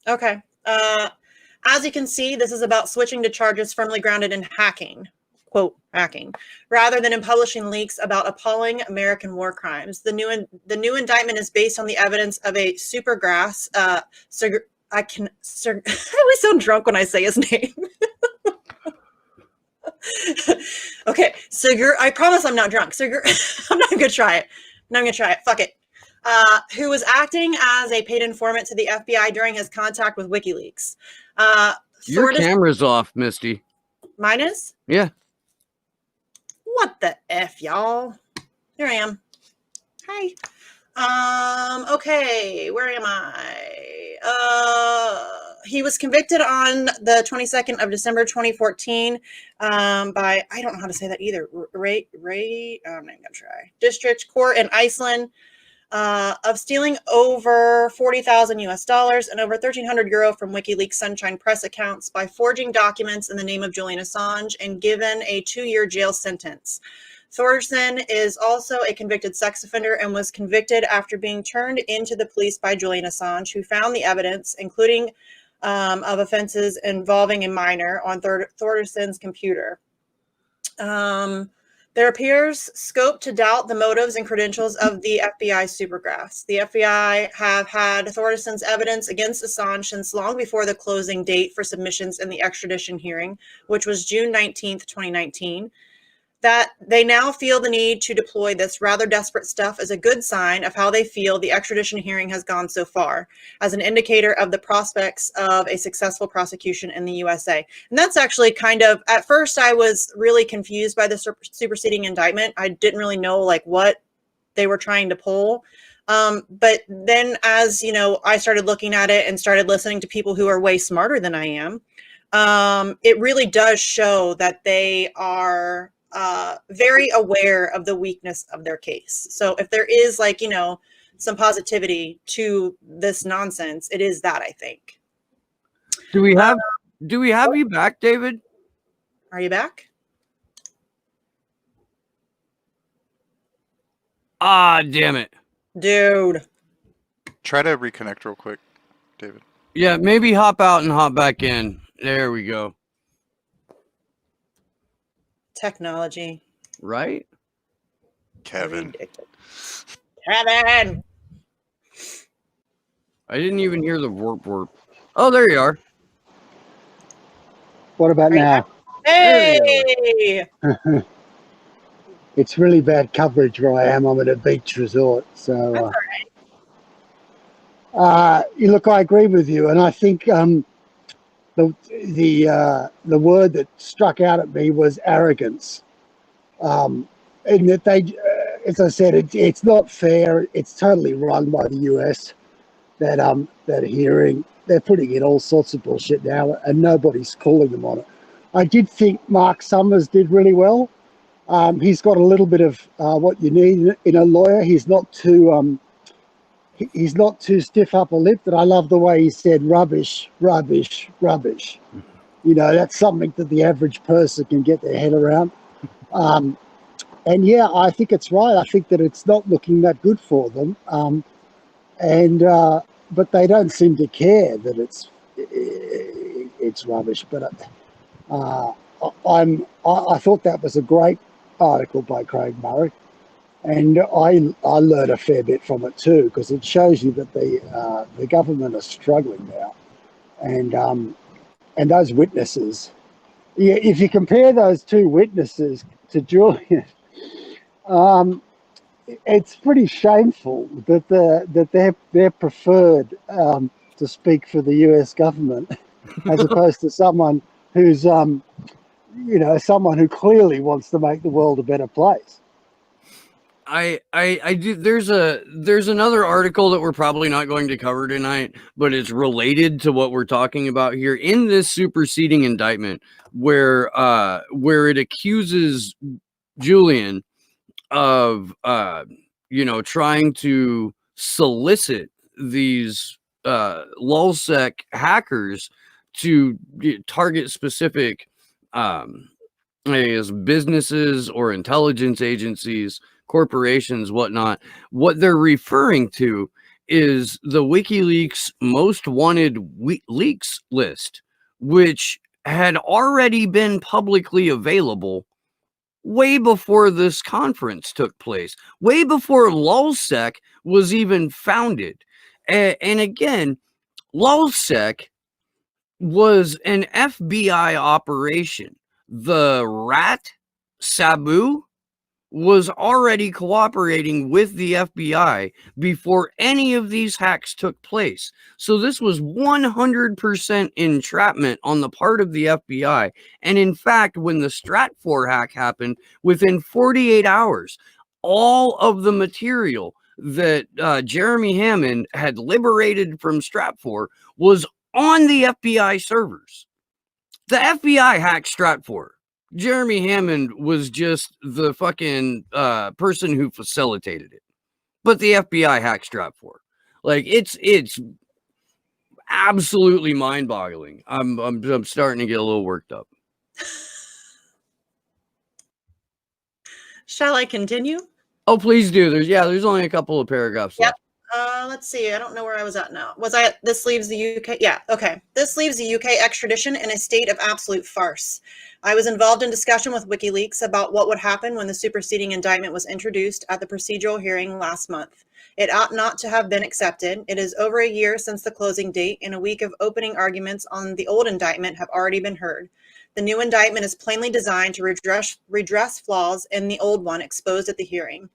Okay. As you can see, this is about switching to charges firmly grounded in hacking, quote, hacking, rather than in publishing leaks about appalling American war crimes. The new indictment is based on the evidence of a supergrass. I always sound drunk when I say his name. Okay, I promise I'm not drunk. I'm not gonna try it. Fuck it. Who was acting as a paid informant to the FBI during his contact with WikiLeaks. Your camera's off, Misty. Mine is? Yeah. What the F, y'all? Here I am. Hi. Okay, where am I? He was convicted on the 22nd of December 2014 by, I don't know how to say that either, I'm not gonna try, District Court in Iceland, of stealing over $40,000 US and over 1,300 euro from WikiLeaks Sunshine Press accounts by forging documents in the name of Julian Assange and given a 2-year jail sentence. Thordarson is also a convicted sex offender and was convicted after being turned into the police by Julian Assange, who found the evidence, including of offenses involving a minor, on Thordarson's computer. There appears scope to doubt the motives and credentials of the FBI supergrass. The FBI have had Thordarson's evidence against Assange since long before the closing date for submissions in the extradition hearing, which was June 19th, 2019. That they now feel the need to deploy this rather desperate stuff is a good sign of how they feel the extradition hearing has gone so far, as an indicator of the prospects of a successful prosecution in the USA. And that's actually kind of, at first I was really confused by the superseding indictment. I didn't really know like what they were trying to pull. But then as, you know, I started looking at it and started listening to people who are way smarter than I am, it really does show that they are very aware of the weakness of their case. So if there is, like, you know, some positivity to this nonsense, it is that, I think. Do we have you back, David? Are you back? Ah, damn it. Dude. Try to reconnect real quick, David. Yeah, maybe hop out and hop back in. There we go. Technology. Right? Kevin. Ridiculous. Kevin! I didn't even hear the warp warp. Oh, there you are. What about now? Hey! It's really bad coverage where I am. I'm at a beach resort, so look, I agree with you, and I think the word that struck out at me was arrogance. And that they, as I said, it's not fair. It's totally run by the US. That hearing, they're putting in all sorts of bullshit now, and nobody's calling them on it. I did think Mark Summers did really well. He's got a little bit of what you need in a lawyer. He's not too stiff upper lip. But I love the way he said rubbish, rubbish, rubbish. You know, that's something that the average person can get their head around. And yeah, I think it's right. I think that it's not looking that good for them. But they don't seem to care that it's rubbish. But I thought that was a great article by Craig Murray, and I learned a fair bit from it too, because it shows you that the government are struggling now, and those witnesses. Yeah, if you compare those two witnesses to Julian, it's pretty shameful that they're preferred to speak for the US government as opposed to someone who's someone who clearly wants to make the world a better place. I do. There's another article that we're probably not going to cover tonight, but it's related to what we're talking about here in this superseding indictment, where it accuses Julian of trying to solicit these lulsec hackers to target specific businesses or intelligence agencies, corporations, whatnot. What they're referring to is the WikiLeaks most wanted leaks list, which had already been publicly available way before this conference took place, way before lulsec was even founded. And again, lulsec was an FBI operation. The rat Sabu was already cooperating with the FBI before any of these hacks took place. So this was 100% entrapment on the part of the FBI. And in fact, when the Stratfor hack happened, within 48 hours, all of the material that Jeremy Hammond had liberated from Stratfor was on the FBI servers. The FBI hacked Stratfor. Jeremy Hammond was just the fucking person who facilitated it. But the FBI hacked Stratfor. Like, it's absolutely mind-boggling. I'm starting to get a little worked up. Shall I continue? Oh, please do. There's only a couple of paragraphs left. Let's see. I don't know where I was at now. This leaves the UK? Yeah, okay. This leaves the UK extradition in a state of absolute farce. I was involved in discussion with WikiLeaks about what would happen when the superseding indictment was introduced at the procedural hearing last month. It ought not to have been accepted. It is over a year since the closing date, and a week of opening arguments on the old indictment have already been heard. The new indictment is plainly designed to redress flaws in the old one exposed at the hearing.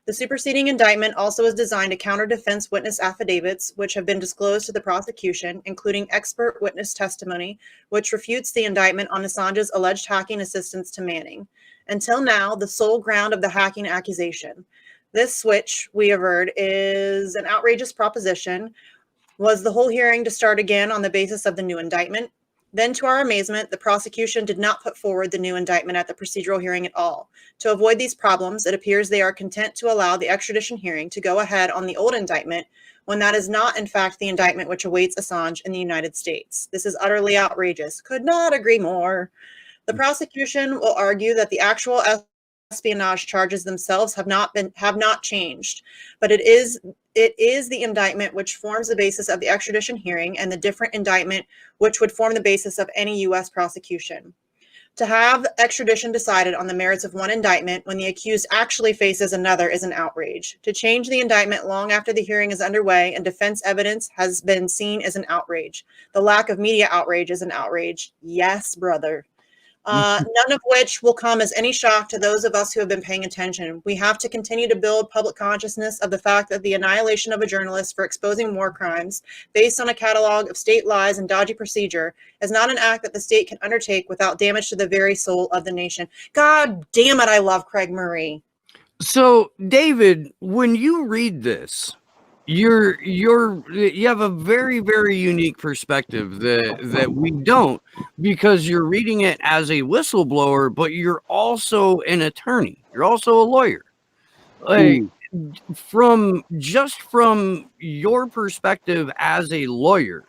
The superseding indictment also is designed to counter defense witness affidavits, which have been disclosed to the prosecution, including expert witness testimony, which refutes the indictment on Assange's alleged hacking assistance to Manning. Until now, the sole ground of the hacking accusation. This switch, we averred, is an outrageous proposition. Was the whole hearing to start again on the basis of the new indictment? Then, to our amazement, the prosecution did not put forward the new indictment at the procedural hearing at all. To avoid these problems, it appears they are content to allow the extradition hearing to go ahead on the old indictment when that is not, in fact, the indictment which awaits Assange in the United States. This is utterly outrageous. Could not agree more. The prosecution will argue that the actual espionage charges themselves have not changed, but it is the indictment which forms the basis of the extradition hearing and the different indictment which would form the basis of any U.S. prosecution. To have extradition decided on the merits of one indictment when the accused actually faces another is an outrage. To change the indictment long after the hearing is underway and defense evidence has been seen is an outrage. The lack of media outrage is an outrage. Yes, brother. None of which will come as any shock to those of us who have been paying attention. We have to continue to build public consciousness of the fact that the annihilation of a journalist for exposing war crimes based on a catalog of state lies and dodgy procedure is not an act that the state can undertake without damage to the very soul of the nation. God damn it, I love Craig Murray. So, David, when you read this, you have a very, very unique perspective that we don't, because you're reading it as a whistleblower, but you're also an attorney. You're also a lawyer. Like, from your perspective as a lawyer,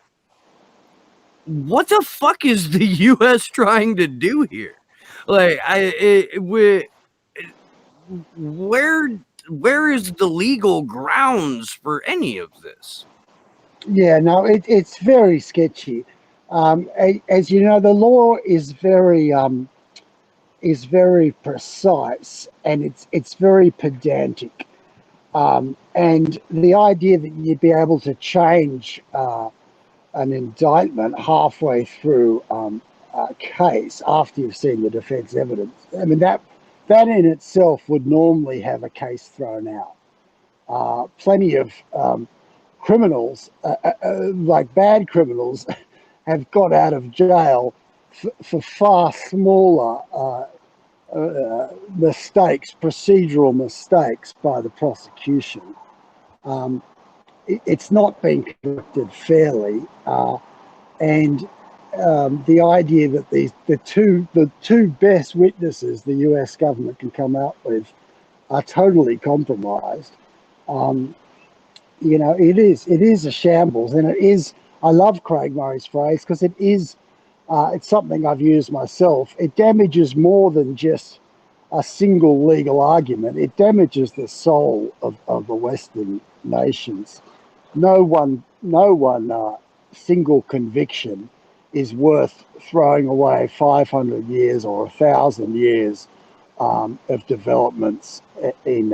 what the fuck is the U.S. trying to do here? Like, where is the legal grounds for any of this? Yeah, no, it's very sketchy. As you know, the law is very precise, and it's very pedantic. And the idea that you'd be able to change an indictment halfway through a case after you've seen the defense evidence, I mean, that in itself would normally have a case thrown out. Plenty of criminals, like bad criminals, have got out of jail for far smaller mistakes, procedural mistakes by the prosecution. It's not been conducted fairly, and the idea that the two best witnesses the US government can come out with are totally compromised. You know, it is a shambles, and it is. I love Craig Murray's phrase, because it is. It's something I've used myself. It damages more than just a single legal argument. It damages the soul of the Western nations. No one single conviction is worth throwing away 500 years or 1,000 years of developments in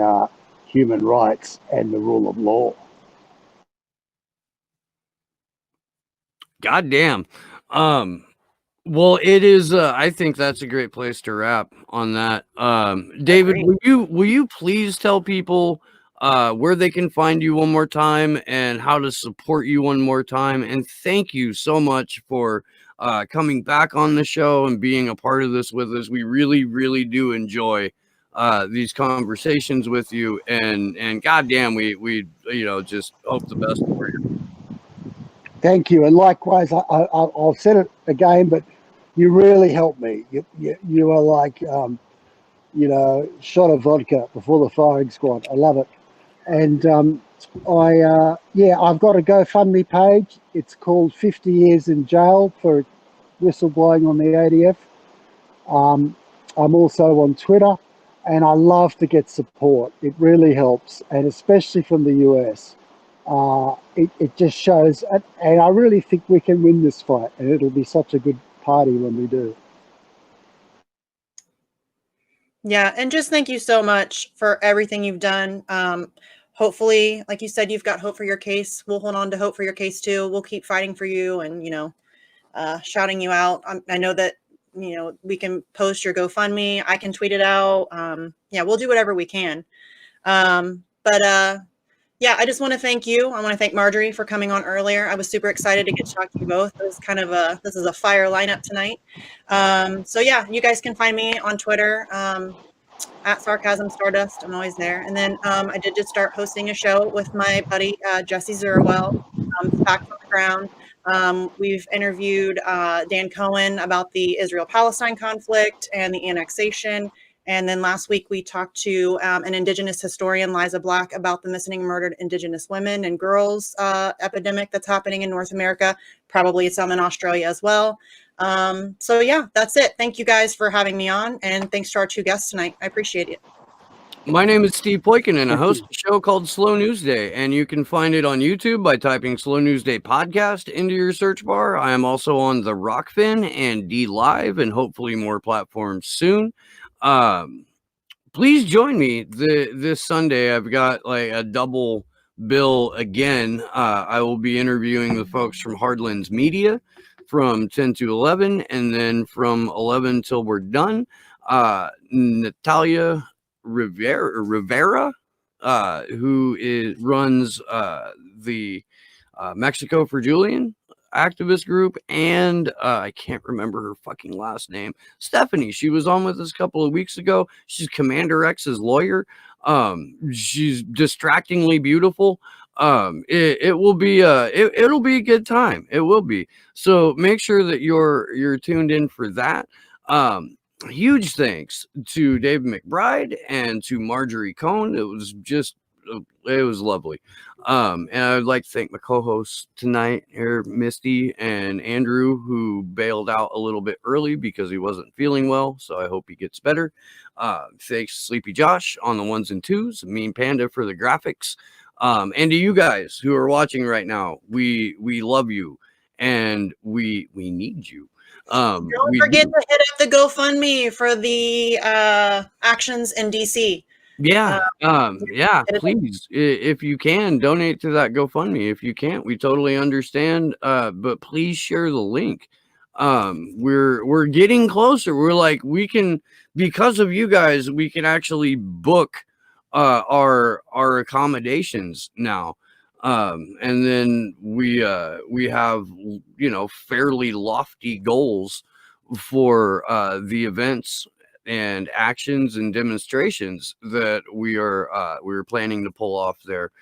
human rights and the rule of law. God damn. Well, it is. I think that's a great place to wrap on that. David, will you please tell people where they can find you one more time and how to support you one more time? And thank you so much for coming back on the show and being a part of this with us. We really, really do enjoy these conversations with you. And goddamn, we just hope the best for you. Thank you, and likewise. I'll say it again, but you really helped me. You are like, shot of vodka before the firing squad. I love it. And I've got a GoFundMe page. It's called 50 Years in Jail for Whistleblowing on the ADF. I'm also on Twitter, and I love to get support. It really helps, and especially from the US. It just shows, and I really think we can win this fight, and it'll be such a good party when we do. Yeah, and just thank you so much for everything you've done. Hopefully, like you said, you've got hope for your case. We'll hold on to hope for your case too. We'll keep fighting for you and, shouting you out. I know that, we can post your GoFundMe. I can tweet it out. We'll do whatever we can. I just want to thank you. I want to thank Marjorie for coming on earlier. I was super excited to get to talk to you both. It was kind of this is a fire lineup tonight. You guys can find me on Twitter. at Sarcasm Stardust. I'm always there. And then I did just start hosting a show with my buddy Jesse Zerwell, Facts on the Ground. We've interviewed Dan Cohn about the Israel-Palestine conflict and the annexation. And then last week we talked to an Indigenous historian, Liza Black, about the missing and murdered Indigenous women and girls epidemic that's happening in North America, probably some in Australia as well. So yeah, that's it. Thank you guys for having me on, and thanks to our two guests tonight. I appreciate it. My name is Steve Poikin, and I host a show called Slow News Day, and you can find it on YouTube by typing Slow News Day Podcast into your search bar. I am also on the Rockfin and D Live, and hopefully more platforms soon. Please join me this Sunday. I've got like a double bill again. I will be interviewing the folks from Hardlands Media from 10 to 11, and then from 11 till we're done, Natalia Rivera, who runs the Mexico for Julian activist group, and I can't remember her fucking last name. Stephanie, she was on with us a couple of weeks ago. She's Commander X's lawyer. She's distractingly beautiful. It will be it'll be a good time. It will be. So make sure that you're tuned in for that. Huge thanks to Dave McBride and to Marjorie Cohn. It was lovely. And I would like to thank my co-hosts tonight here, Misty and Andrew, who bailed out a little bit early because he wasn't feeling well. So I hope he gets better. Thanks Sleepy Josh on the ones and twos, Mean Panda for the graphics. And to you guys who are watching right now, we love you and we need you. Don't forget to hit up the GoFundMe for the actions in DC. Yeah, please, if you can, donate to that GoFundMe. If you can't, we totally understand. But please share the link. We're getting closer. We're like, we can, because of you guys, we can actually book our accommodations now. And then we have, fairly lofty goals for the events and actions and demonstrations that we're planning to pull off there.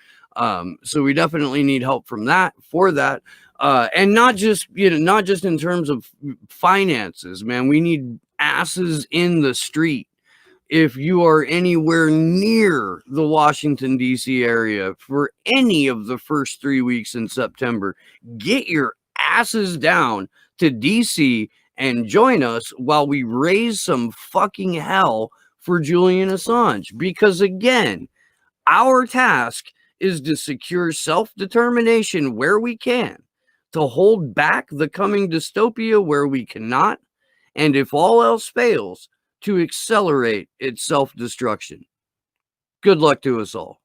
So we definitely need help for that. And not just in terms of finances, man. We need asses in the street. If you are anywhere near the Washington, D.C. area for any of the first 3 weeks in September, get your asses down to D.C. and join us while we raise some fucking hell for Julian Assange. Because again, our task is to secure self-determination where we can, to hold back the coming dystopia where we cannot, and if all else fails, to accelerate its self-destruction. Good luck to us all.